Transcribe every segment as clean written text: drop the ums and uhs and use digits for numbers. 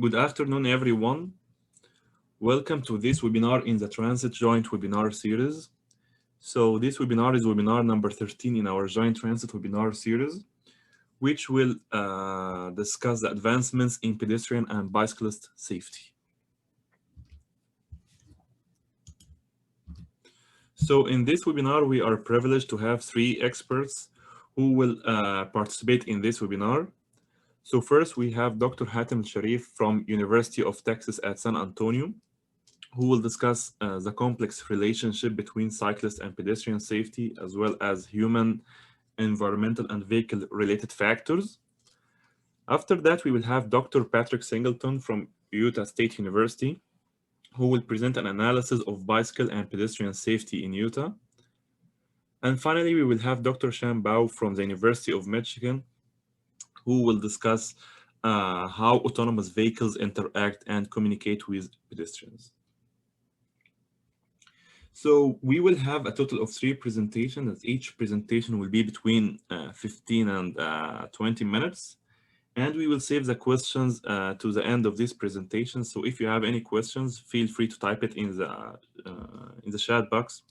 Good afternoon, everyone. Welcome to this webinar in the Tran-SET joint webinar series. So this webinar is webinar number 13 in our joint Tran-SET webinar series, which will discuss the advancements in pedestrian and bicyclist safety. So in this webinar, we are privileged to have 3 experts who will participate in this webinar. So first, we have Dr. Hatim Sharif from University of Texas at San Antonio, who will discuss the complex relationship between cyclist and pedestrian safety, as well as human, environmental, and vehicle-related factors. After that, we will have Dr. Patrick Singleton from Utah State University, who will present an analysis of bicycle and pedestrian safety in Utah. And finally, we will have Dr. Shan Bao from the University of Michigan, who will discuss how autonomous vehicles interact and communicate with pedestrians. So we will have a total of 3 presentations. Each presentation will be between 15 and 20 minutes. And we will save the questions to the end of this presentation. So if you have any questions, feel free to type it in the chat box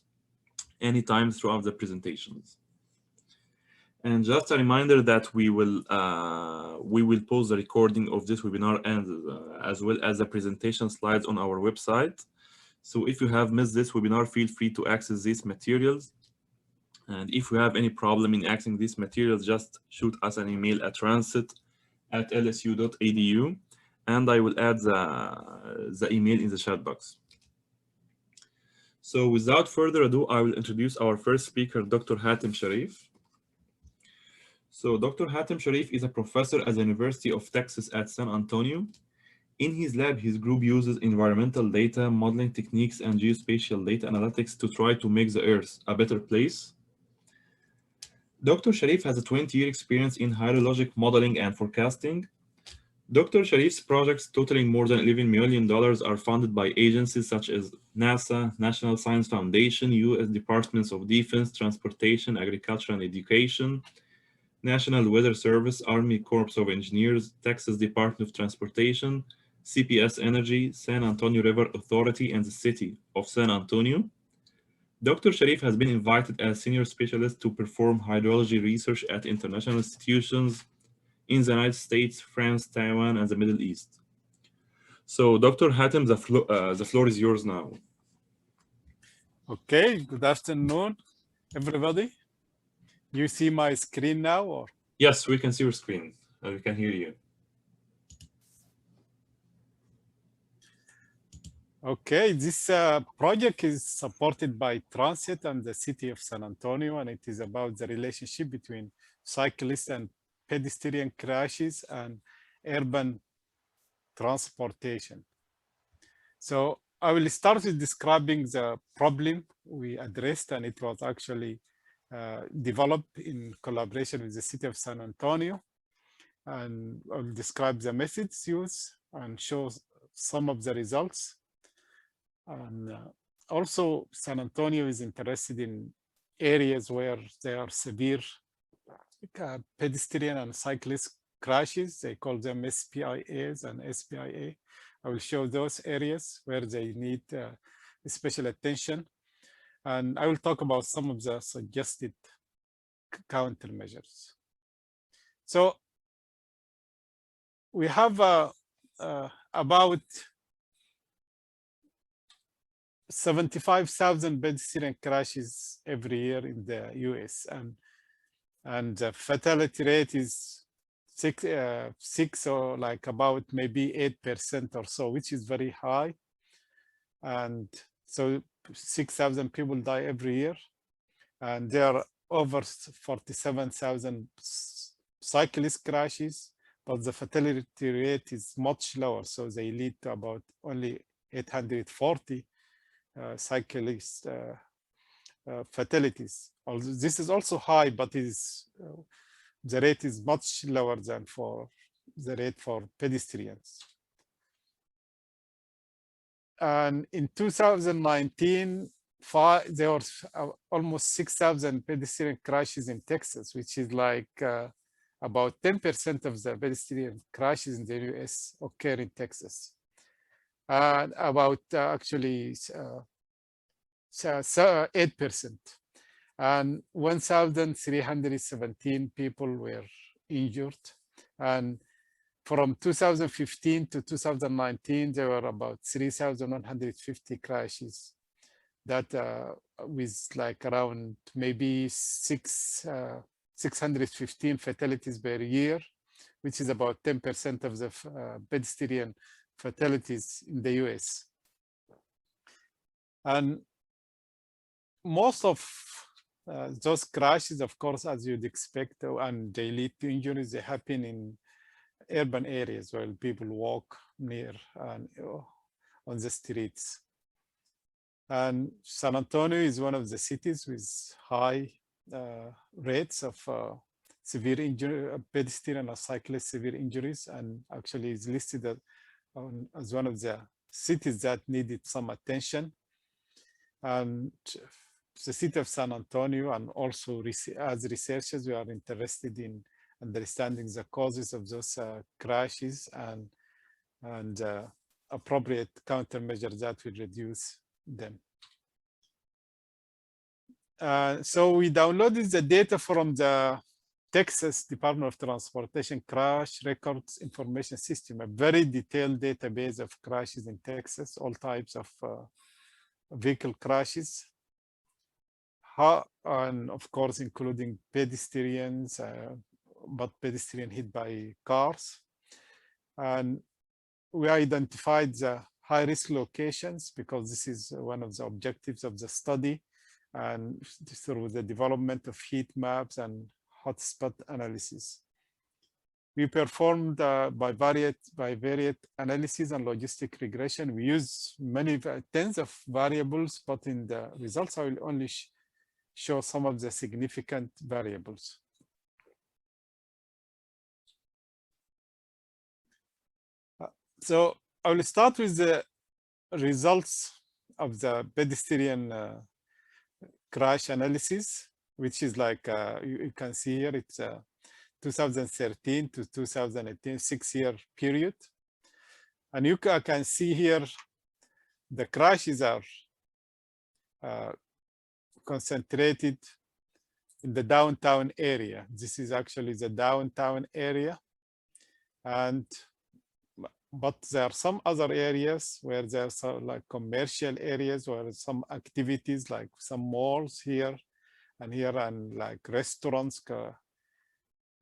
anytime throughout the presentations. And just a reminder that we will post the recording of this webinar and as well as the presentation slides on our website. So if you have missed this webinar, feel free to access these materials. And if you have any problem in accessing these materials, just shoot us an email at transit@lsu.edu, and I will add the email in the chat box. So without further ado, I will introduce our first speaker, Dr. Hatim Sharif. So Dr. Hatim Sharif is a professor at the University of Texas at San Antonio. In his lab, his group uses environmental data, modeling techniques, and geospatial data analytics to try to make the Earth a better place. Dr. Sharif has a 20-year experience in hydrologic modeling and forecasting. Dr. Sharif's projects totaling more than $11 million are funded by agencies such as NASA, National Science Foundation, U.S. Departments of Defense, Transportation, Agriculture, and Education, National Weather Service, Army Corps of Engineers, Texas Department of Transportation, CPS Energy, San Antonio River Authority, and the City of San Antonio. Dr. Sharif has been invited as senior specialist to perform hydrology research at international institutions in the United States, France, Taiwan, and the Middle East. So, Dr. Hatim, the floor is yours now. Okay, good afternoon, everybody. You see my screen now, or? Yes, we can see your screen. We can hear you. Okay, this project is supported by Tran-SET and the city of San Antonio, and it is about the relationship between cyclists and pedestrian crashes and urban transportation. So I will start with describing the problem we addressed, and it was actually developed in collaboration with the city of San Antonio. And I'll describe the methods used and show some of the results. And also, San Antonio is interested in areas where there are severe pedestrian and cyclist crashes. They call them SPIAs and SPIA. I will show those areas where they need special attention. And I will talk about some of the suggested countermeasures. So we have about 75,000 pedestrian crashes every year in the US, and the fatality rate is 6 or like about maybe 8% or so, which is very high. And so 6,000 people die every year, and there are over 47,000 cyclist crashes, but the fatality rate is much lower, so they lead to about only 840 cyclist fatalities. This is also high, but the rate is much lower than for the rate for pedestrians. And in 2019, there were almost 6,000 pedestrian crashes in Texas, which is like about 10% of the pedestrian crashes in the US occur in Texas. And about actually 8%. And 1,317 people were injured. And from 2015 to 2019, there were about 3,150 crashes that with like around maybe 615 fatalities per year, which is about 10% of the pedestrian fatalities in the US. And most of those crashes, of course, as you'd expect, and they lead to injuries, they happen in urban areas where people walk near and on the streets. And San Antonio is one of the cities with high rates of severe injury, pedestrian or cyclist severe injuries, and actually is listed as one of the cities that needed some attention. And the city of San Antonio, and also as researchers, we are interested in understanding the causes of those crashes and appropriate countermeasures that will reduce them. So we downloaded the data from the Texas Department of Transportation Crash Records Information System, a very detailed database of crashes in Texas, all types of vehicle crashes, and of course, including pedestrians, but pedestrian hit by cars. And we identified the high-risk locations because this is one of the objectives of the study, and through the development of heat maps and hotspot analysis. We performed by varied analysis and logistic regression. We use many tens of variables, but in the results, I will only show some of the significant variables. So I will start with the results of the pedestrian crash analysis, which is like you can see here, it's 2013 to 2018, 6-year period. And you can see here the crashes are concentrated in the downtown area. This is actually the downtown area. But there are some other areas where there's like commercial areas where some activities like some malls here and like restaurants.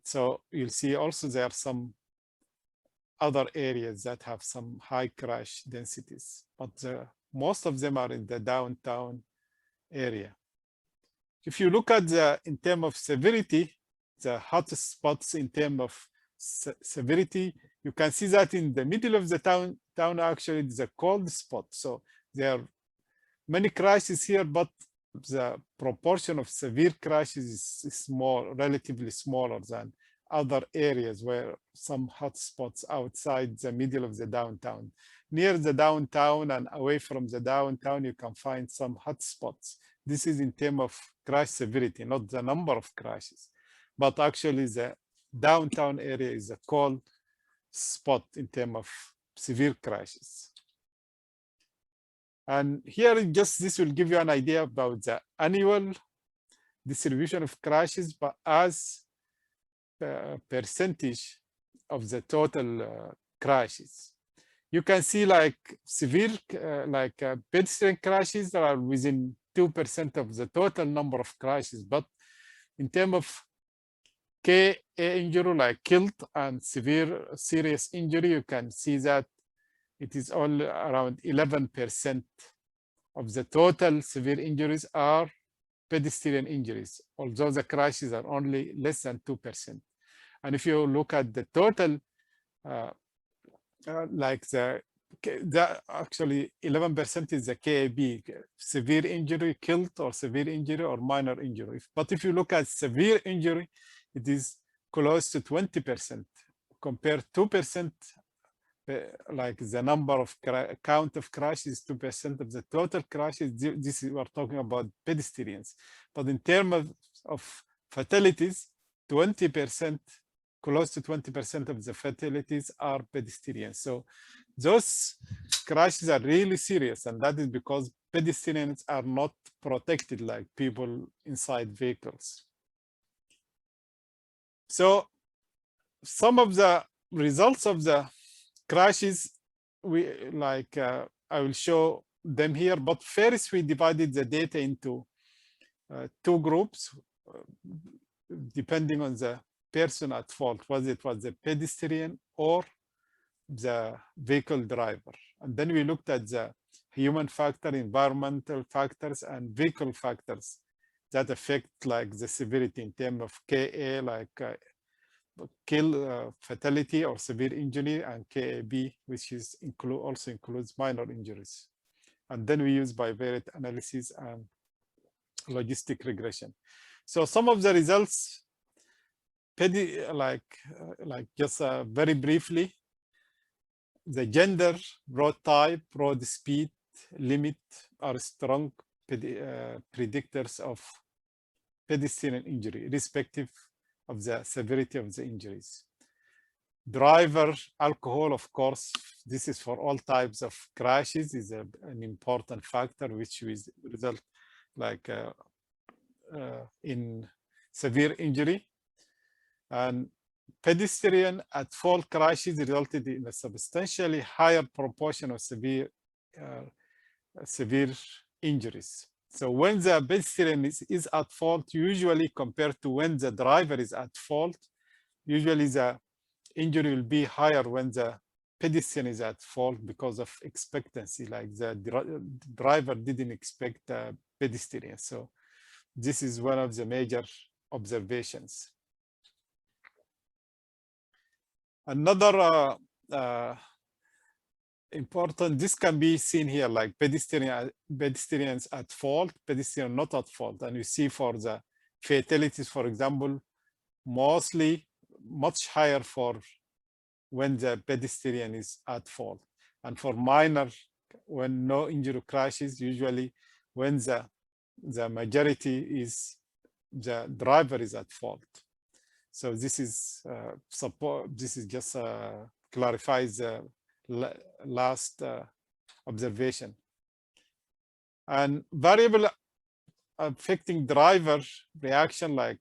So you'll see also there are some other areas that have some high crash densities, but most of them are in the downtown area. If you look at in terms of severity, the hotspots in terms of severity, you can see that in the middle of the town actually is a cold spot. So there are many crashes here, but the proportion of severe crashes is small, relatively smaller than other areas where some hotspots outside the middle of the downtown. Near the downtown and away from the downtown, you can find some hotspots. This is in terms of crash severity, not the number of crashes, but actually the downtown area is a cold spot in terms of severe crashes. And here, just this will give you an idea about the annual distribution of crashes, but as a percentage of the total crashes. You can see like severe, pedestrian crashes that are within 2% of the total number of crashes, but in terms of KA injury, like killed and severe serious injury, you can see that it is only around 11% of the total severe injuries are pedestrian injuries, although the crashes are only less than 2%. And if you look at the total, like actually 11% is the KAB, severe injury, killed or severe injury or minor injury. But if you look at severe injury, it is close to 20%, compared 2%, like the number of count of crashes, 2% of the total crashes. This is, we're talking about pedestrians. But in terms of fatalities, 20% close to 20% of the fatalities are pedestrians. So those crashes are really serious, and that is because pedestrians are not protected like people inside vehicles. So some of the results of the crashes, I will show them here, but first we divided the data into two groups, depending on the person at fault, whether it was the pedestrian or the vehicle driver. And then we looked at the human factor, environmental factors, and vehicle factors that affect like the severity in terms of KA, like fatality or severe injury, and KAB, which is also includes minor injuries. And then we use bivariate analysis and logistic regression. So some of the results, just very briefly, the gender, road type, road speed limit are strong predictors of pedestrian injury, irrespective of the severity of the injuries. Driver alcohol, of course, this is for all types of crashes, is an important factor which will result like in severe injury. And pedestrian at fault crashes resulted in a substantially higher proportion of severe injuries. So when the pedestrian is at fault, usually compared to when the driver is at fault, usually the injury will be higher when the pedestrian is at fault because of expectancy, like the driver didn't expect the pedestrian. So this is one of the major observations. Another important, this can be seen here, like pedestrians at fault, pedestrian not at fault. And you see for the fatalities, for example, mostly much higher for when the pedestrian is at fault. And for minor, when no injury crashes, usually when the majority is the driver is at fault. So this is this is just clarifies the last observation. And variable affecting driver reaction, like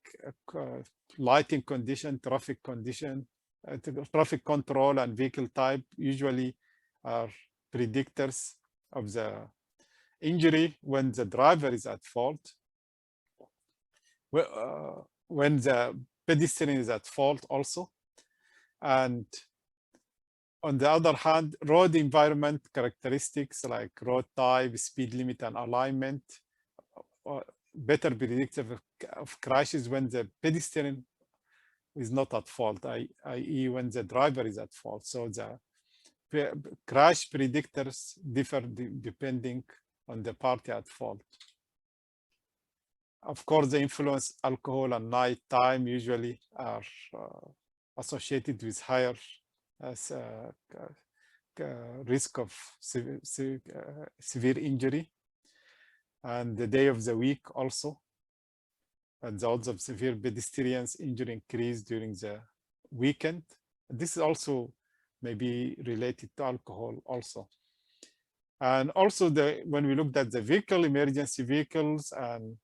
lighting condition, traffic condition, traffic control, and vehicle type, usually are predictors of the injury when the driver is at fault. When the pedestrian is at fault also. And on the other hand, road environment characteristics like road type, speed limit, and alignment, better predictive of crashes when the pedestrian is not at fault, i.e. when the driver is at fault. So the crash predictors differ depending on the party at fault. Of course, the influence alcohol and night time usually are associated with higher risk of severe injury, and the day of the week also. And the odds of severe pedestrians injury increase during the weekend. This is also maybe related to alcohol also. And also when we looked at the vehicle, emergency vehicles and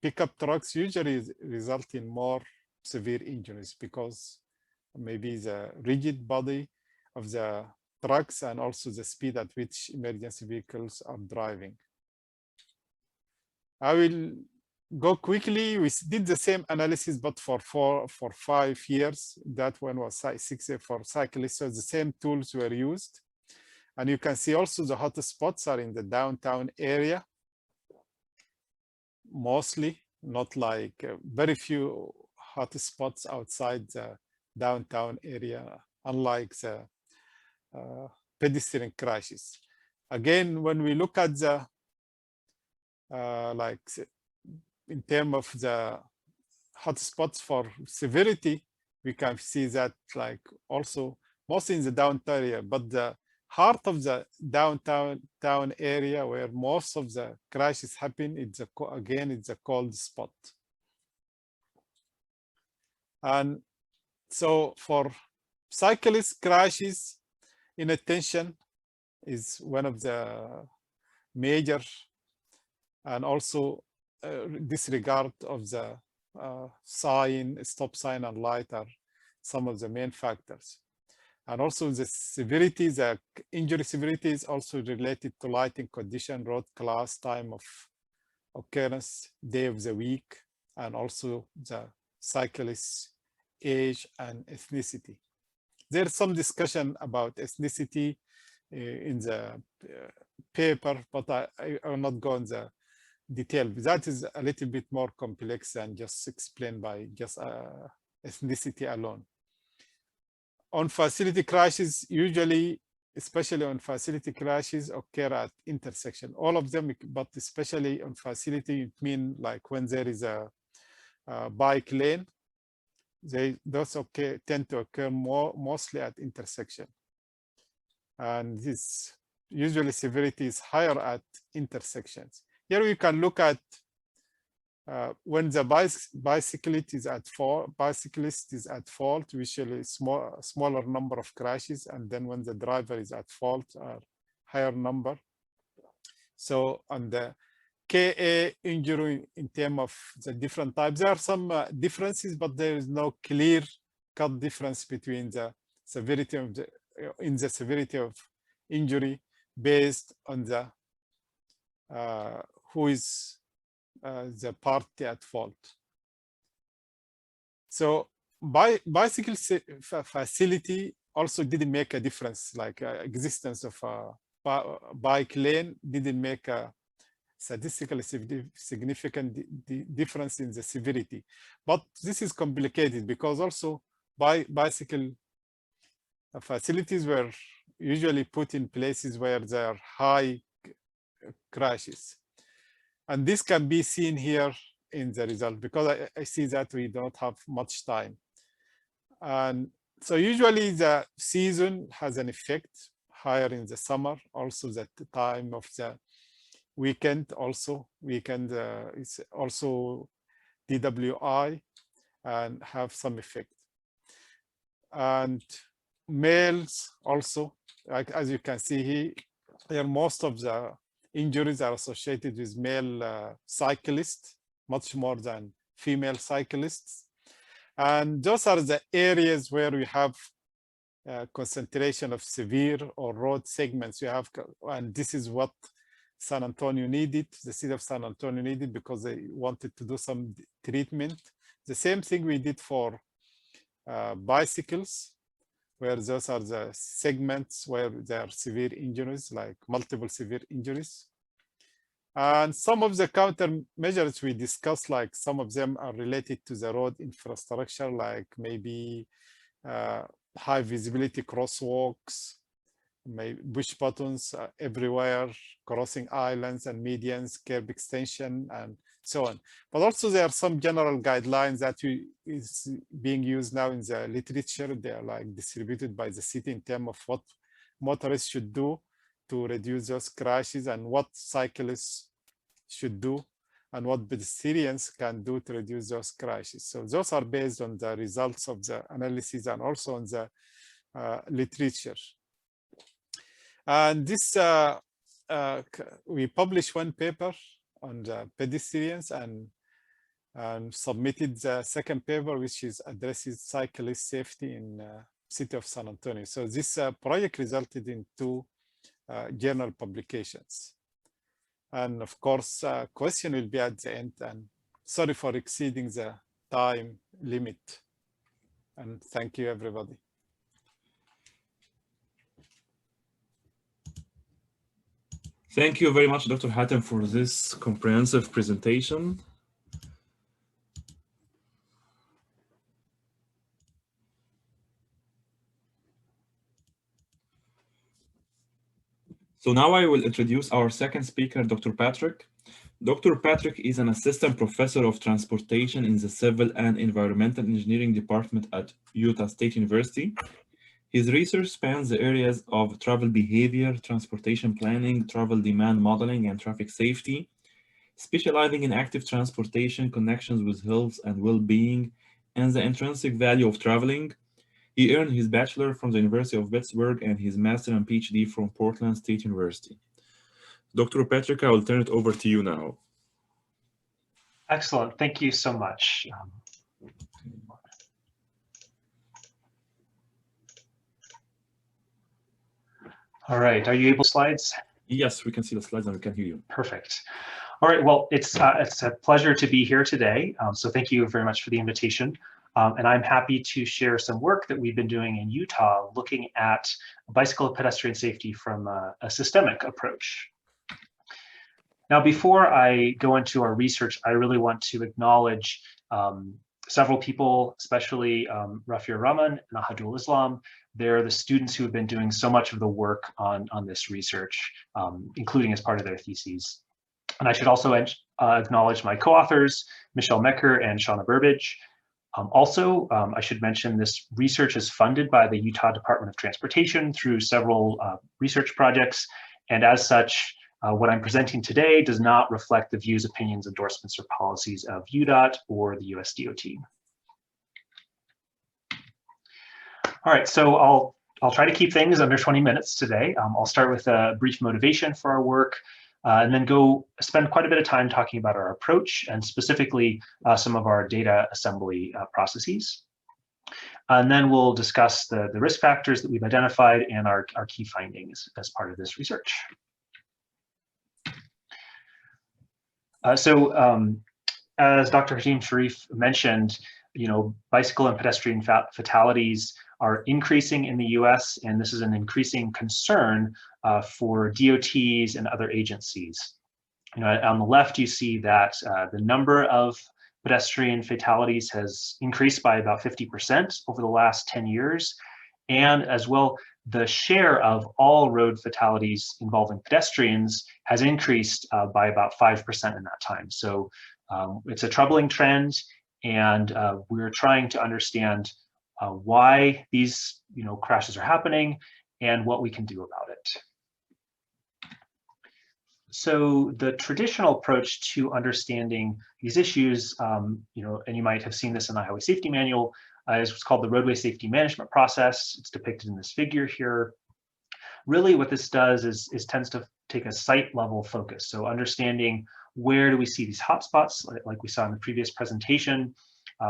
pickup trucks usually result in more severe injuries because maybe the rigid body of the trucks and also the speed at which emergency vehicles are driving. I will go quickly. We did the same analysis, but for 5 years. That one was 6 years for cyclists. So the same tools were used. And you can see also the hot spots are in the downtown area. Mostly, not like very few hot spots outside the downtown area, unlike the pedestrian crashes. Again, when we look at the in terms of the hotspots for severity, we can see that like also mostly in the downtown area, but the heart of the downtown area where most of the crashes happen, it's again, it's a cold spot. And So for cyclist crashes, inattention is one of the major, and also disregard of the sign, stop sign and light are some of the main factors. And also the severity, the injury severity is also related to lighting condition, road class, time of occurrence, day of the week, and also the cyclist's age and ethnicity. There's some discussion about ethnicity in the paper, but I will not go in the detail. That is a little bit more complex than just explained by just ethnicity alone. On facility crashes, usually, especially on facility crashes, occur at intersection. All of them, but especially on facility, it means like when there is a bike lane, those tend to occur mostly at intersection. And this usually severity is higher at intersections. Here we can look at when the bicyclist is at fault, usually smaller number of crashes, and then when the driver is at fault, higher number. So on the KA injury in terms of the different types, there are some differences, but there is no clear-cut difference between the severity of the severity of injury based on the who is the party at fault. So bicycle facility also didn't make a difference, like existence of a bike lane didn't make a statistically significant difference in the severity. But this is complicated because also bicycle facilities were usually put in places where there are high crashes. And this can be seen here in the result, because I see that we don't have much time. And so usually the season has an effect higher in the summer, also the time of the weekend, also weekend is also DWI and have some effect. And males also, like as you can see here, most of the injuries are associated with male cyclists, much more than female cyclists. And those are the areas where we have concentration of severe or road segments. You have, and this is what San Antonio needed, the city of San Antonio needed, because they wanted to do some treatment. The same thing we did for bicycles, where those are the segments where there are severe injuries, like multiple severe injuries. And some of the countermeasures we discussed, like some of them are related to the road infrastructure, like maybe high visibility crosswalks, maybe push buttons everywhere, crossing islands and medians, curb extension, and so on. But also there are some general guidelines that is being used now in the literature. They are like distributed by the city in terms of what motorists should do to reduce those crashes, and what cyclists should do, and what pedestrians can do to reduce those crashes. So those are based on the results of the analysis and also on the literature. And this, we published one paper on the pedestrians and submitted the second paper, which is addresses cyclist safety in city of San Antonio. So this project resulted in 2 journal publications. And of course, question will be at the end, and sorry for exceeding the time limit. And thank you, everybody. Thank you very much, Dr. Hatim, for this comprehensive presentation. So now I will introduce our second speaker, Dr. Patrick. Dr. Patrick is an assistant professor of transportation in the Civil and Environmental Engineering Department at Utah State University. His research spans the areas of travel behavior, transportation planning, travel demand modeling, and traffic safety, specializing in active transportation, connections with health and well-being, and the intrinsic value of traveling. He earned his bachelor from the University of Pittsburgh and his master and PhD from Portland State University. Dr. Patrick, I will turn it over to you now. Excellent. Thank you so much. All right. Are you able to slides? Yes, we can see the slides and we can hear you. Perfect. All right. Well, it's a pleasure to be here today. So thank you very much for the invitation. And I'm happy to share some work that we've been doing in Utah looking at bicycle and pedestrian safety from a systemic approach. Now, before I go into our research, I really want to acknowledge several people, especially Rafia Rahman and Ahadul Islam. They're the students who have been doing so much of the work on this research, including as part of their theses. And I should also acknowledge my co-authors, Michelle Mecker and Shauna Burbidge. I should mention this research is funded by the Utah Department of Transportation through several research projects. And as such, what I'm presenting today does not reflect the views, opinions, endorsements, or policies of UDOT or the US DOT. All right, so I'll try to keep things under 20 minutes today. I'll start with a brief motivation for our work, and then spend quite a bit of time talking about our approach and specifically some of our data assembly processes. And then we'll discuss the risk factors that we've identified and our key findings as part of this research. As Dr. Hatim Sharif mentioned, bicycle and pedestrian fatalities are increasing in the US, and this is an increasing concern for DOTs and other agencies. On the left, you see that the number of pedestrian fatalities has increased by about 50% over the last 10 years. And as well, the share of all road fatalities involving pedestrians has increased by about 5% in that time. So it's a troubling trend, and we're trying to understand why these crashes are happening and what we can do about it. So the traditional approach to understanding these issues, and you might have seen this in the Highway Safety Manual, is what's called the Roadway Safety Management Process. It's depicted in this figure here. Really what this does is tends to take a site level focus. So understanding where do we see these hotspots, like we saw in the previous presentation,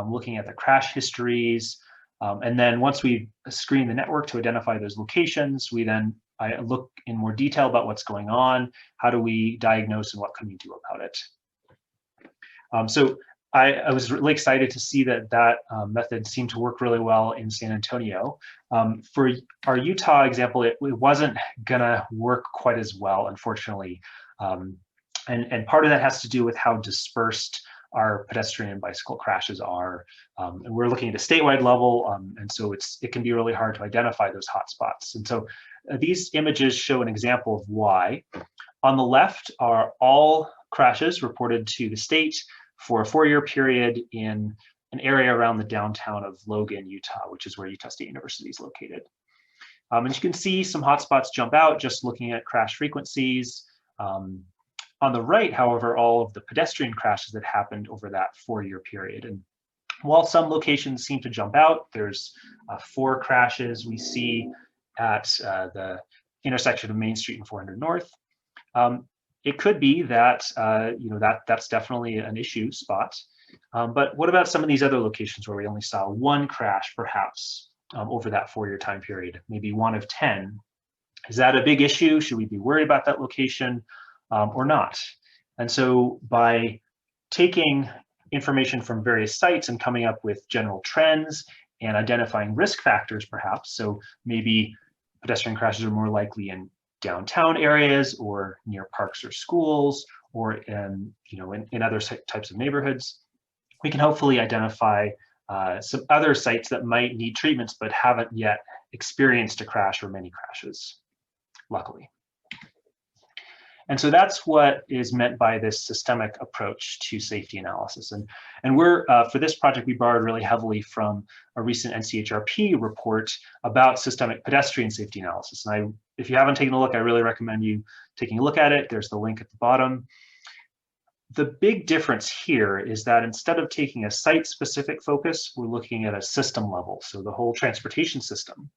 looking at the crash histories, and then once we screen the network to identify those locations, I look in more detail about what's going on, how do we diagnose, and what can we do about it. So I was really excited to see that method seemed to work really well in San Antonio. For our Utah example, it wasn't gonna work quite as well, unfortunately. And part of that has to do with how dispersed our pedestrian and bicycle crashes are. And we're looking at a statewide level, and so it can be really hard to identify those hotspots. And so these images show an example of why. On the left are all crashes reported to the state for a 4-year period in an area around the downtown of Logan, Utah, which is where Utah State University is located. And you can see some hotspots jump out just looking at crash frequencies. On the right, however, all of the pedestrian crashes that happened over that 4-year period. And while some locations seem to jump out, there's 4 crashes we see at the intersection of Main Street and 400 North. It could be that that's definitely an issue spot. But what about some of these other locations where we only saw 1 crash, perhaps, over that 4-year time period, maybe 1 of 10? Is that a big issue? Should we be worried about that location or not? And so by taking information from various sites and coming up with general trends and identifying risk factors, perhaps, so maybe pedestrian crashes are more likely in downtown areas or near parks or schools or in other types of neighborhoods, we can hopefully identify some other sites that might need treatments but haven't yet experienced a crash or many crashes, luckily. And so that's what is meant by this systemic approach to safety analysis. And we're, for this project, we borrowed really heavily from a recent NCHRP report about systemic pedestrian safety analysis. And if you haven't taken a look, I really recommend you taking a look at it. There's the link at the bottom. The big difference here is that instead of taking a site-specific focus, we're looking at a system level, so the whole transportation system.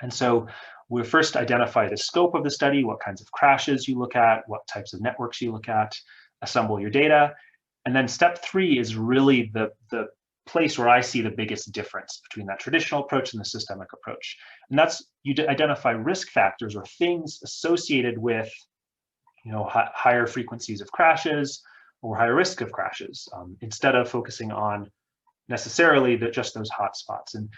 And so we first identify the scope of the study, what kinds of crashes you look at, what types of networks you look at, assemble your data. And then step 3 is really the place where I see the biggest difference between that traditional approach and the systemic approach. And that's you identify risk factors or things associated with higher frequencies of crashes or higher risk of crashes, instead of focusing on necessarily just those hot spots. And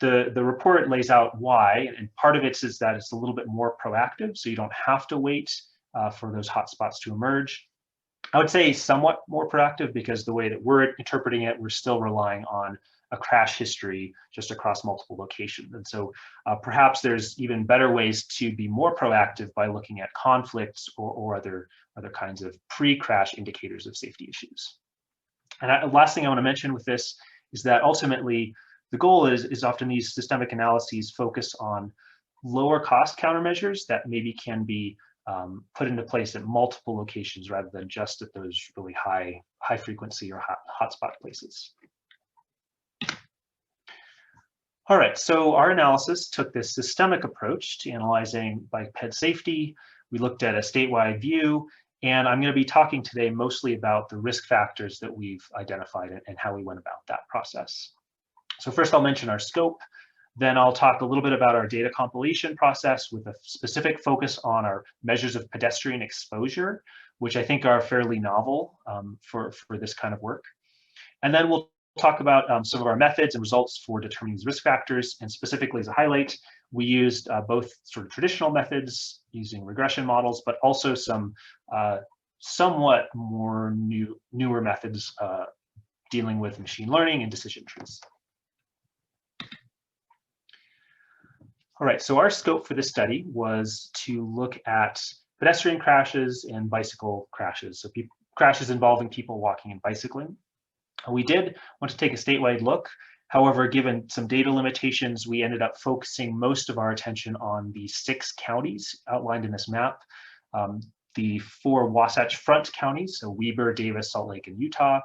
the report lays out why, and part of it is that it's a little bit more proactive, so you don't have to wait for those hot spots to emerge. I would say somewhat more proactive because the way that we're interpreting it, we're still relying on a crash history just across multiple locations. And so perhaps there's even better ways to be more proactive by looking at conflicts or other kinds of pre-crash indicators of safety issues. And last thing I want to mention with this is that ultimately the goal is often these systemic analyses focus on lower cost countermeasures that maybe can be put into place at multiple locations rather than just at those really high frequency or hotspot places. All right, so our analysis took this systemic approach to analyzing bike ped safety. We looked at a statewide view, and I'm going to be talking today mostly about the risk factors that we've identified and how we went about that process. So first I'll mention our scope. Then I'll talk a little bit about our data compilation process with a specific focus on our measures of pedestrian exposure, which I think are fairly novel for this kind of work. And then we'll talk about some of our methods and results for determining these risk factors. And specifically as a highlight, we used both sort of traditional methods using regression models, but also some somewhat more newer methods dealing with machine learning and decision trees. All right, so our scope for this study was to look at pedestrian crashes and bicycle crashes, so crashes involving people walking and bicycling. We did want to take a statewide look. However, given some data limitations, we ended up focusing most of our attention on the 6 counties outlined in this map. The 4 Wasatch Front counties, so Weber, Davis, Salt Lake, and Utah,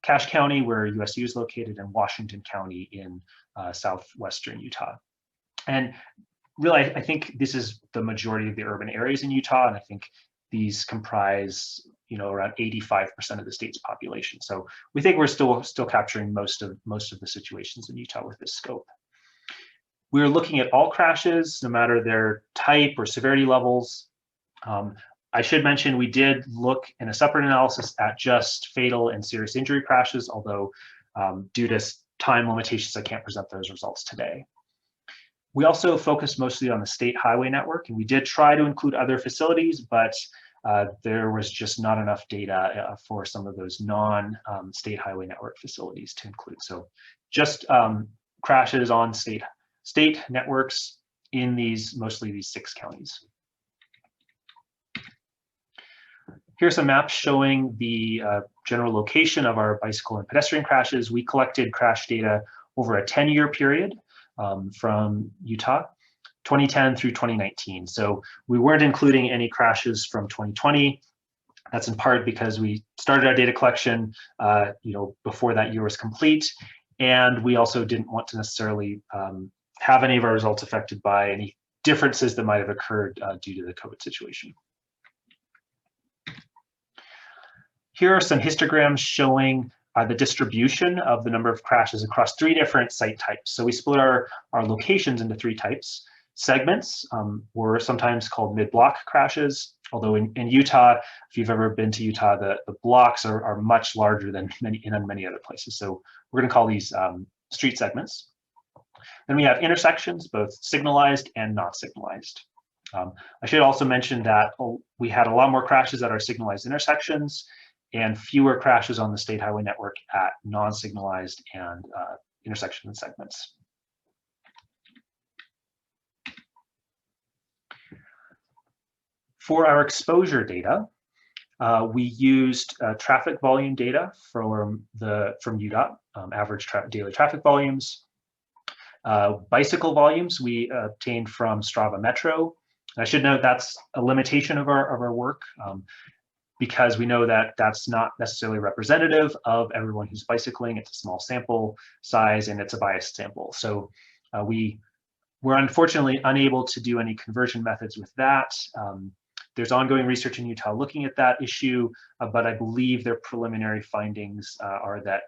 Cache County, where USU is located, and Washington County in southwestern Utah. And really, I think this is the majority of the urban areas in Utah, and I think these comprise, around 85% of the state's population. So we think we're still capturing most of the situations in Utah with this scope. We're looking at all crashes, no matter their type or severity levels. I should mention we did look in a separate analysis at just fatal and serious injury crashes, although due to time limitations, I can't present those results today. We also focused mostly on the state highway network, and we did try to include other facilities, but there was just not enough data for some of those non-state highway network facilities to include. So just crashes on state networks in mostly these 6 counties. Here's a map showing the general location of our bicycle and pedestrian crashes. We collected crash data over a 10-year period from Utah, 2010 through 2019. So we weren't including any crashes from 2020. That's in part because we started our data collection, before that year was complete, and we also didn't want to necessarily have any of our results affected by any differences that might have occurred due to the COVID situation. Here are some histograms showing the distribution of the number of crashes across 3 different site types. So we split our locations into 3 types. Segments were sometimes called mid-block crashes, although in Utah, if you've ever been to Utah, the blocks are much larger than in many other places. So we're going to call these street segments. Then we have intersections, both signalized and not signalized. I should also mention that we had a lot more crashes at our signalized intersections and fewer crashes on the state highway network at non-signalized and intersection segments. For our exposure data, we used traffic volume data from UDOT, average daily traffic volumes. Bicycle volumes we obtained from Strava Metro. I should note that's a limitation of our work. because we know that that's not necessarily representative of everyone who's bicycling. It's a small sample size and it's a biased sample. So we're unfortunately unable to do any conversion methods with that. There's ongoing research in Utah looking at that issue, but I believe their preliminary findings are that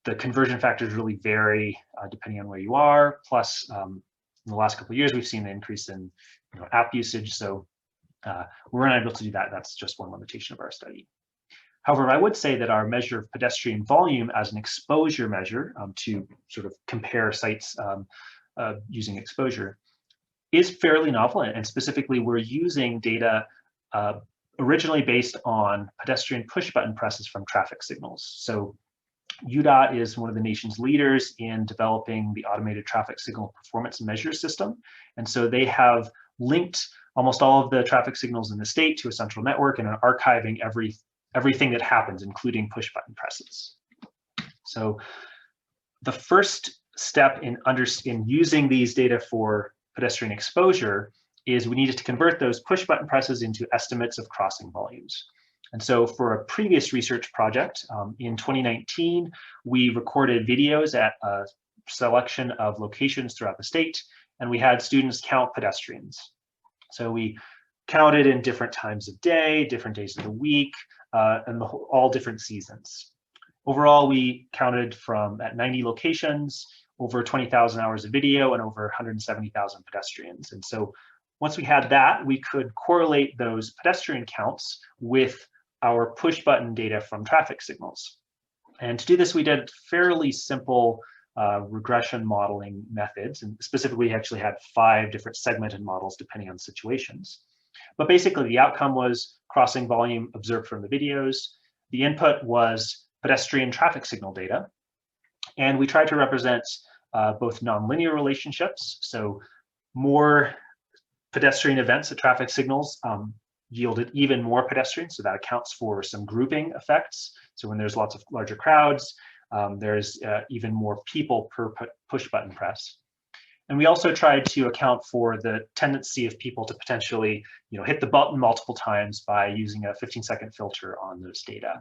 the conversion factors really vary depending on where you are. Plus, in the last couple of years, we've seen an increase in app usage. So we're unable to do that. That's just one limitation of our study. However, I would say that our measure of pedestrian volume as an exposure measure to sort of compare sites using exposure is fairly novel, and specifically we're using data originally based on pedestrian push button presses from traffic signals. So UDOT is one of the nation's leaders in developing the automated traffic signal performance measure system. And so they have linked almost all of the traffic signals in the state to a central network and are archiving everything that happens, including push button presses. So the first step in using these data for pedestrian exposure is we needed to convert those push button presses into estimates of crossing volumes. And so for a previous research project in 2019, we recorded videos at a selection of locations throughout the state, and we had students count pedestrians. So we counted in different times of day, different days of the week, and all different seasons. Overall, we counted at 90 locations, over 20,000 hours of video, and over 170,000 pedestrians. And so once we had that, we could correlate those pedestrian counts with our push button data from traffic signals. And to do this, we did fairly simple regression modeling methods. And specifically, we actually had 5 different segmented models depending on situations. But basically, the outcome was crossing volume observed from the videos. The input was pedestrian traffic signal data. And we tried to represent both nonlinear relationships. So more pedestrian events at traffic signals yielded even more pedestrians. So that accounts for some grouping effects. So when there's lots of larger crowds, there's even more people per push button press. And we also tried to account for the tendency of people to potentially hit the button multiple times by using a 15-second filter on those data.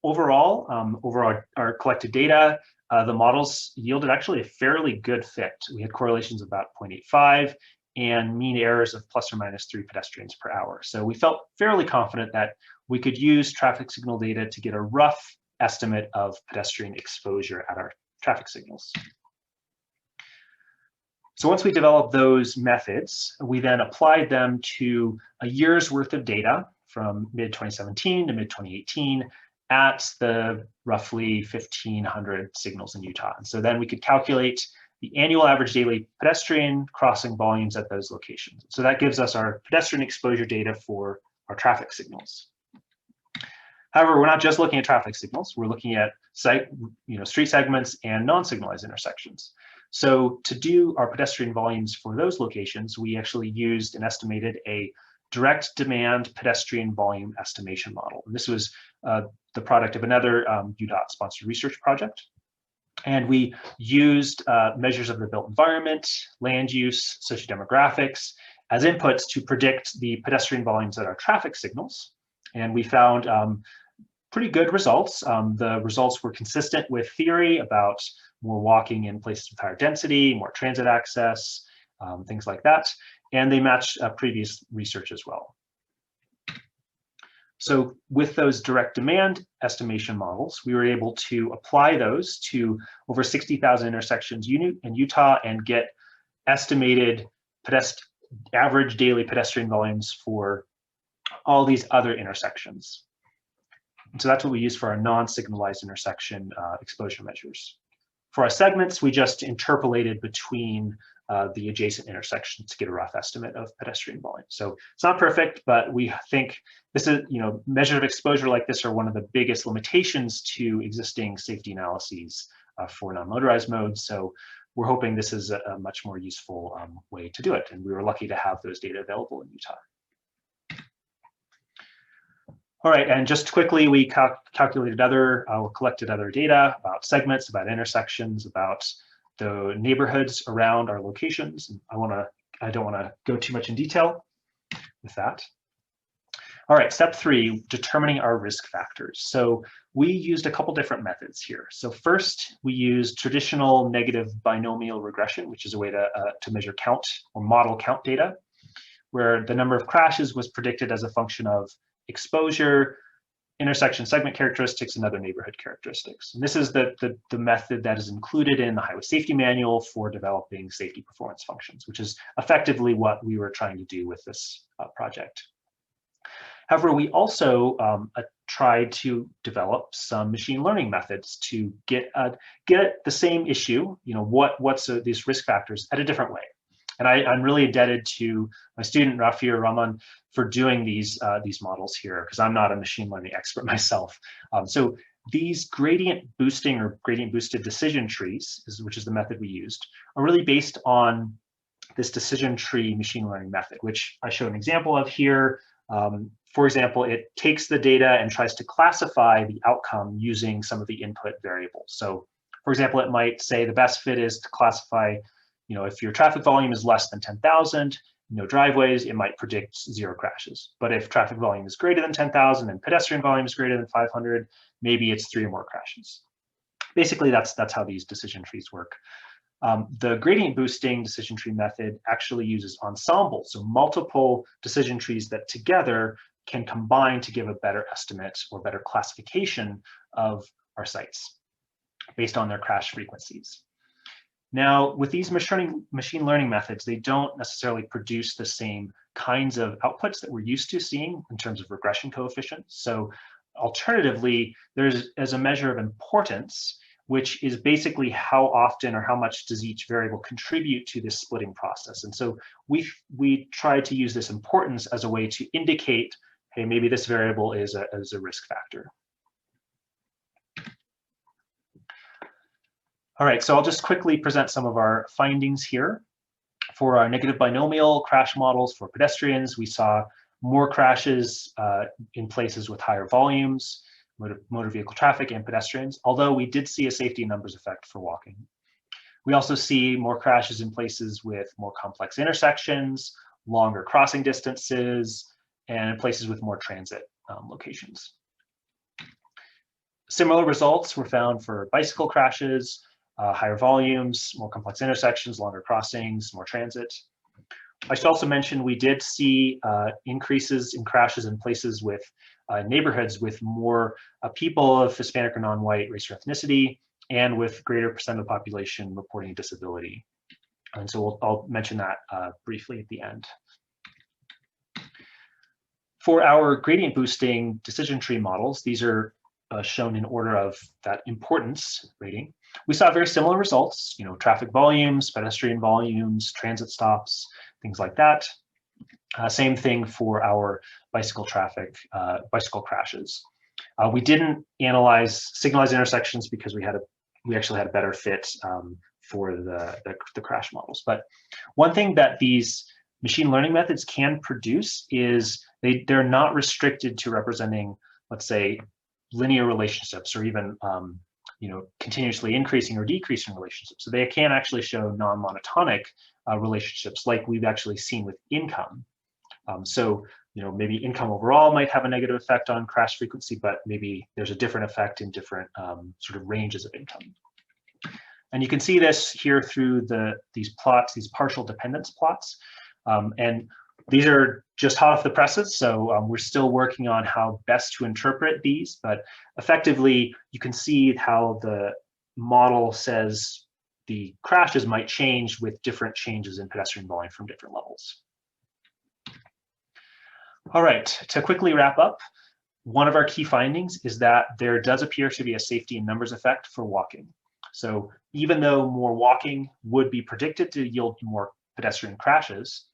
Overall, over our collected data, the models yielded actually a fairly good fit. We had correlations of about 0.85 and mean errors of plus or minus 3 pedestrians per hour. So we felt fairly confident that we could use traffic signal data to get a rough estimate of pedestrian exposure at our traffic signals. So once we developed those methods, we then applied them to a year's worth of data from mid-2017 to mid-2018 at the roughly 1,500 signals in Utah. And so then we could calculate the annual average daily pedestrian crossing volumes at those locations. So that gives us our pedestrian exposure data for our traffic signals. However, we're not just looking at traffic signals. We're looking at street segments and non-signalized intersections. So to do our pedestrian volumes for those locations, we actually used and estimated a direct demand pedestrian volume estimation model. And this was the product of another UDOT-sponsored research project. And we used measures of the built environment, land use, sociodemographics as inputs to predict the pedestrian volumes at our traffic signals. And we found pretty good results. The results were consistent with theory about more walking in places with higher density, more transit access, things like that. And they matched previous research as well. So with those direct demand estimation models, we were able to apply those to over 60,000 intersections in Utah and get estimated average daily pedestrian volumes for all these other intersections. And so that's what we use for our non-signalized intersection exposure measures. For our segments, we just interpolated between the adjacent intersections to get a rough estimate of pedestrian volume. So it's not perfect, but we think this is, measures of exposure like this are one of the biggest limitations to existing safety analyses for non-motorized modes. So we're hoping this is a much more useful way to do it. And we were lucky to have those data available in Utah. All right, and just quickly, we calculated collected other data about segments, about intersections, about the neighborhoods around our locations. And I don't want to go too much in detail with that. All right, step 3, determining our risk factors. So we used a couple different methods here. So first, we used traditional negative binomial regression, which is a way to measure count or model count data, where the number of crashes was predicted as a function of exposure, intersection segment characteristics, and other neighborhood characteristics. And this is the method that is included in the Highway Safety Manual for developing safety performance functions, which is effectively what we were trying to do with this project. However, we also tried to develop some machine learning methods to get at the same issue, what's these risk factors at a different way. And I'm really indebted to my student, Rafir Rahman, for doing these models here, because I'm not a machine learning expert myself. So these gradient boosting or gradient boosted decision trees, which is the method we used, are really based on this decision tree machine learning method, which I show an example of here. For example, it takes the data and tries to classify the outcome using some of the input variables. So for example, it might say the best fit is to classify, if your traffic volume is less than 10,000, no driveways, it might predict 0 crashes. But if traffic volume is greater than 10,000 and pedestrian volume is greater than 500, maybe it's 3 or more crashes. Basically, that's how these decision trees work. The gradient boosting decision tree method actually uses ensembles, so multiple decision trees that together can combine to give a better estimate or better classification of our sites based on their crash frequencies. Now, with these machine learning methods, they don't necessarily produce the same kinds of outputs that we're used to seeing in terms of regression coefficients. So alternatively, there's as a measure of importance, which is basically how often or how much does each variable contribute to this splitting process. And so we try to use this importance as a way to indicate, hey, maybe this variable is a risk factor. All right, so I'll just quickly present some of our findings here. For our negative binomial crash models for pedestrians, we saw more crashes in places with higher volumes, motor vehicle traffic and pedestrians, although we did see a safety numbers effect for walking. We also see more crashes in places with more complex intersections, longer crossing distances, and in places with more transit locations. Similar results were found for bicycle crashes, higher volumes, more complex intersections, longer crossings, more transit. I should also mention we did see increases in crashes in places with neighborhoods with more people of Hispanic or non-white race or ethnicity, and with greater percent of the population reporting disability. And so I'll mention that briefly at the end. For our gradient boosting decision tree models, these are shown in order of that importance rating. We saw very similar results, traffic volumes, pedestrian volumes, transit stops, things like that. Same thing for our bicycle crashes. We didn't analyze signalized intersections because we actually had a better fit for the crash models. But one thing that these machine learning methods can produce is they're not restricted to representing, let's say, linear relationships or even continuously increasing or decreasing relationships. So they can actually show non-monotonic relationships like we've actually seen with income. So maybe income overall might have a negative effect on crash frequency, but maybe there's a different effect in different sort of ranges of income. And you can see this here through these plots, these partial dependence plots. And these are just hot off the presses, so we're still working on how best to interpret these, but effectively you can see how the model says the crashes might change with different changes in pedestrian volume from different levels. All right, to quickly wrap up, one of our key findings is that there does appear to be a safety in numbers effect for walking. So even though more walking would be predicted to yield more pedestrian crashes,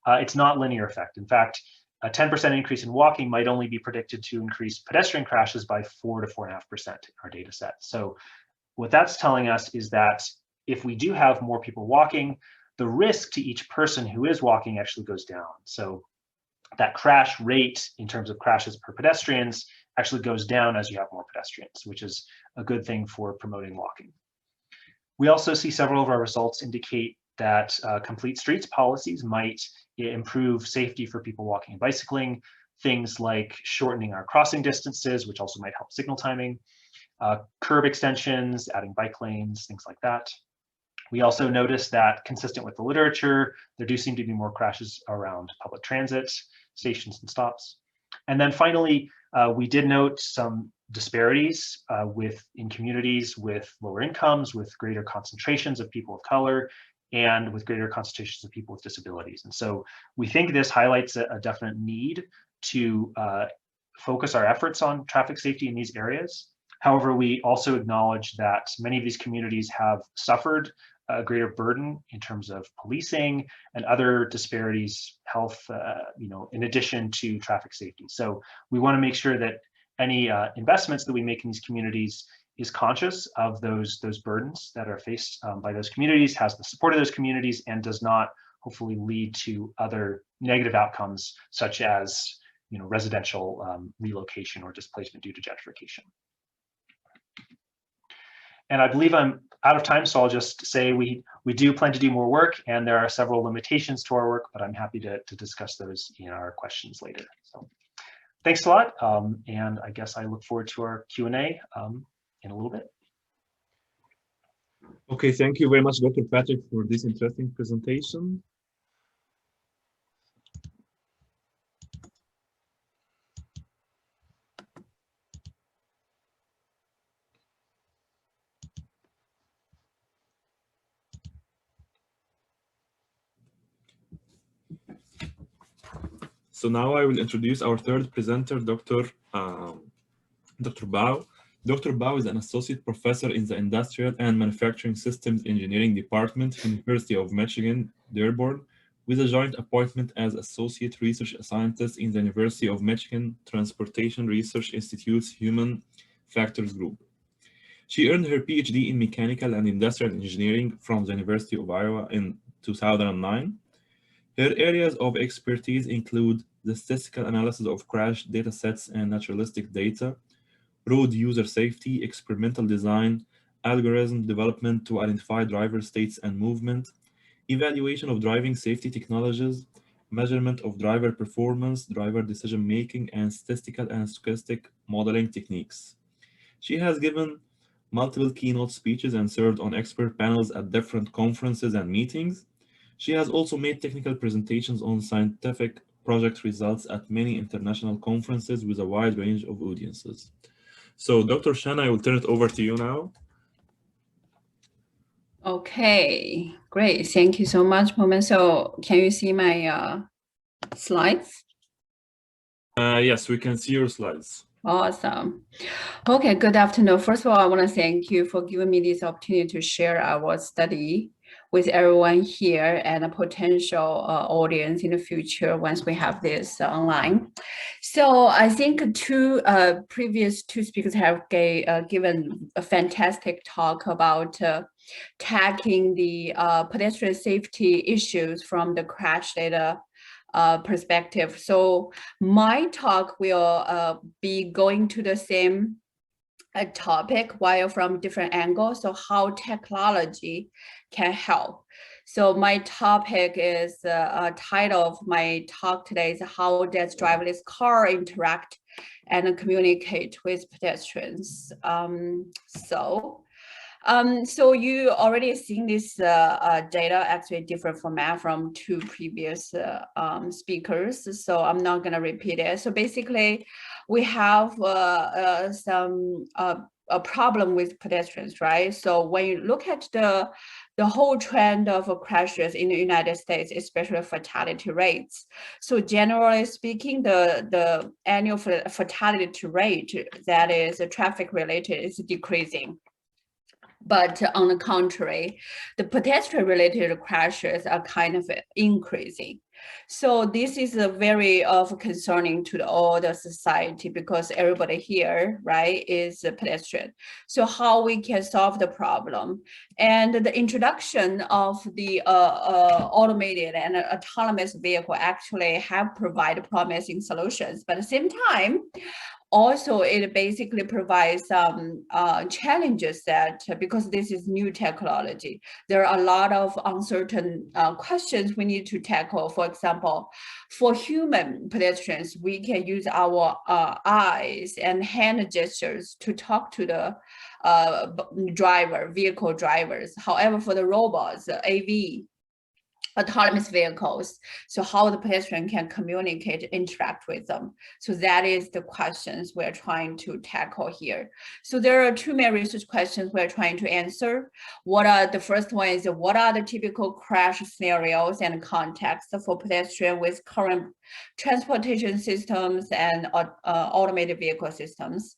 it's not linear effect. In fact, a 10% increase in walking might only be predicted to increase pedestrian crashes by 4 to 4.5% in our data set. So what that's telling us is that if we do have more people walking, the risk to each person who is walking actually goes down. So that crash rate in terms of crashes per pedestrians actually goes down as you have more pedestrians, which is a good thing for promoting walking. We also see several of our results indicate that complete streets policies might improve safety for people walking and bicycling things like shortening our crossing distances, which also might help signal timing, curb extensions, adding bike lanes, things like that. We also noticed that, consistent with the literature, there do seem to be more crashes around public transit, stations and stops. And then finally, we did note some disparities in communities with lower incomes, with greater concentrations of people of color, and with greater concentrations of people with disabilities. And so we think this highlights a definite need to focus our efforts on traffic safety in these areas. However, we also acknowledge that many of these communities have suffered a greater burden in terms of policing and other disparities, health, in addition to traffic safety. So we want to make sure that any investments that we make in these communities is conscious of those burdens that are faced by those communities, has the support of those communities, and does not hopefully lead to other negative outcomes, such as residential relocation or displacement due to gentrification. And I believe I'm out of time, so I'll just say we do plan to do more work, and there are several limitations to our work, but I'm happy to discuss those in our questions later. So thanks a lot, and I guess I look forward to our Q&A in a little bit. Okay, thank you very much, Dr. Patrick, for this interesting presentation. So now I will introduce our third presenter, Dr. Bao. Dr. Bao is an associate professor in the Industrial and Manufacturing Systems Engineering Department, University of Michigan, Dearborn, with a joint appointment as associate research scientist in the University of Michigan Transportation Research Institute's Human Factors Group. She earned her PhD in Mechanical and Industrial Engineering from the University of Iowa in 2009. Her areas of expertise include the statistical analysis of crash data sets and naturalistic data, road user safety, experimental design, algorithm development to identify driver states and movement, evaluation of driving safety technologies, measurement of driver performance, driver decision-making, and statistical and stochastic modeling techniques. She has given multiple keynote speeches and served on expert panels at different conferences and meetings. She has also made technical presentations on scientific project results at many international conferences with a wide range of audiences. So, Dr. Shan, I will turn it over to you now. Okay, great. Thank you so much, Moment. So, can you see my slides? Yes, we can see your slides. Awesome. Okay, good afternoon. First of all, I want to thank you for giving me this opportunity to share our study with everyone here and a potential audience in the future once we have this online. So I think previous two speakers have given a fantastic talk about tackling the pedestrian safety issues from the crash data perspective. So my talk will be going to the same topic while from different angles. So how technology can help. So my topic is title of my talk today is how does driverless car interact and communicate with pedestrians. So you already seen this data, actually different format from two previous speakers. So I'm not going to repeat it. So basically, we have a problem with pedestrians, right? So when you look at the whole trend of crashes in the United States, especially fatality rates. So generally speaking, the annual fatality rate that is traffic related is decreasing. But on the contrary, the pedestrian-related crashes are kind of increasing. So this is a very concerning to all the society because everybody here, right, is a pedestrian. So how we can solve the problem? And the introduction of the automated and autonomous vehicle actually have provided promising solutions. But at the same time, also, it basically provides some challenges that because this is new technology, there are a lot of uncertain questions we need to tackle. For example, for human pedestrians, we can use our eyes and hand gestures to talk to the vehicle drivers. However, for the robots, AV, autonomous vehicles, so how the pedestrian can communicate, interact with them. So that is the questions we're trying to tackle here. So there are two main research questions we're trying to answer. The first one is, what are the typical crash scenarios and contexts for pedestrian with current transportation systems and automated vehicle systems?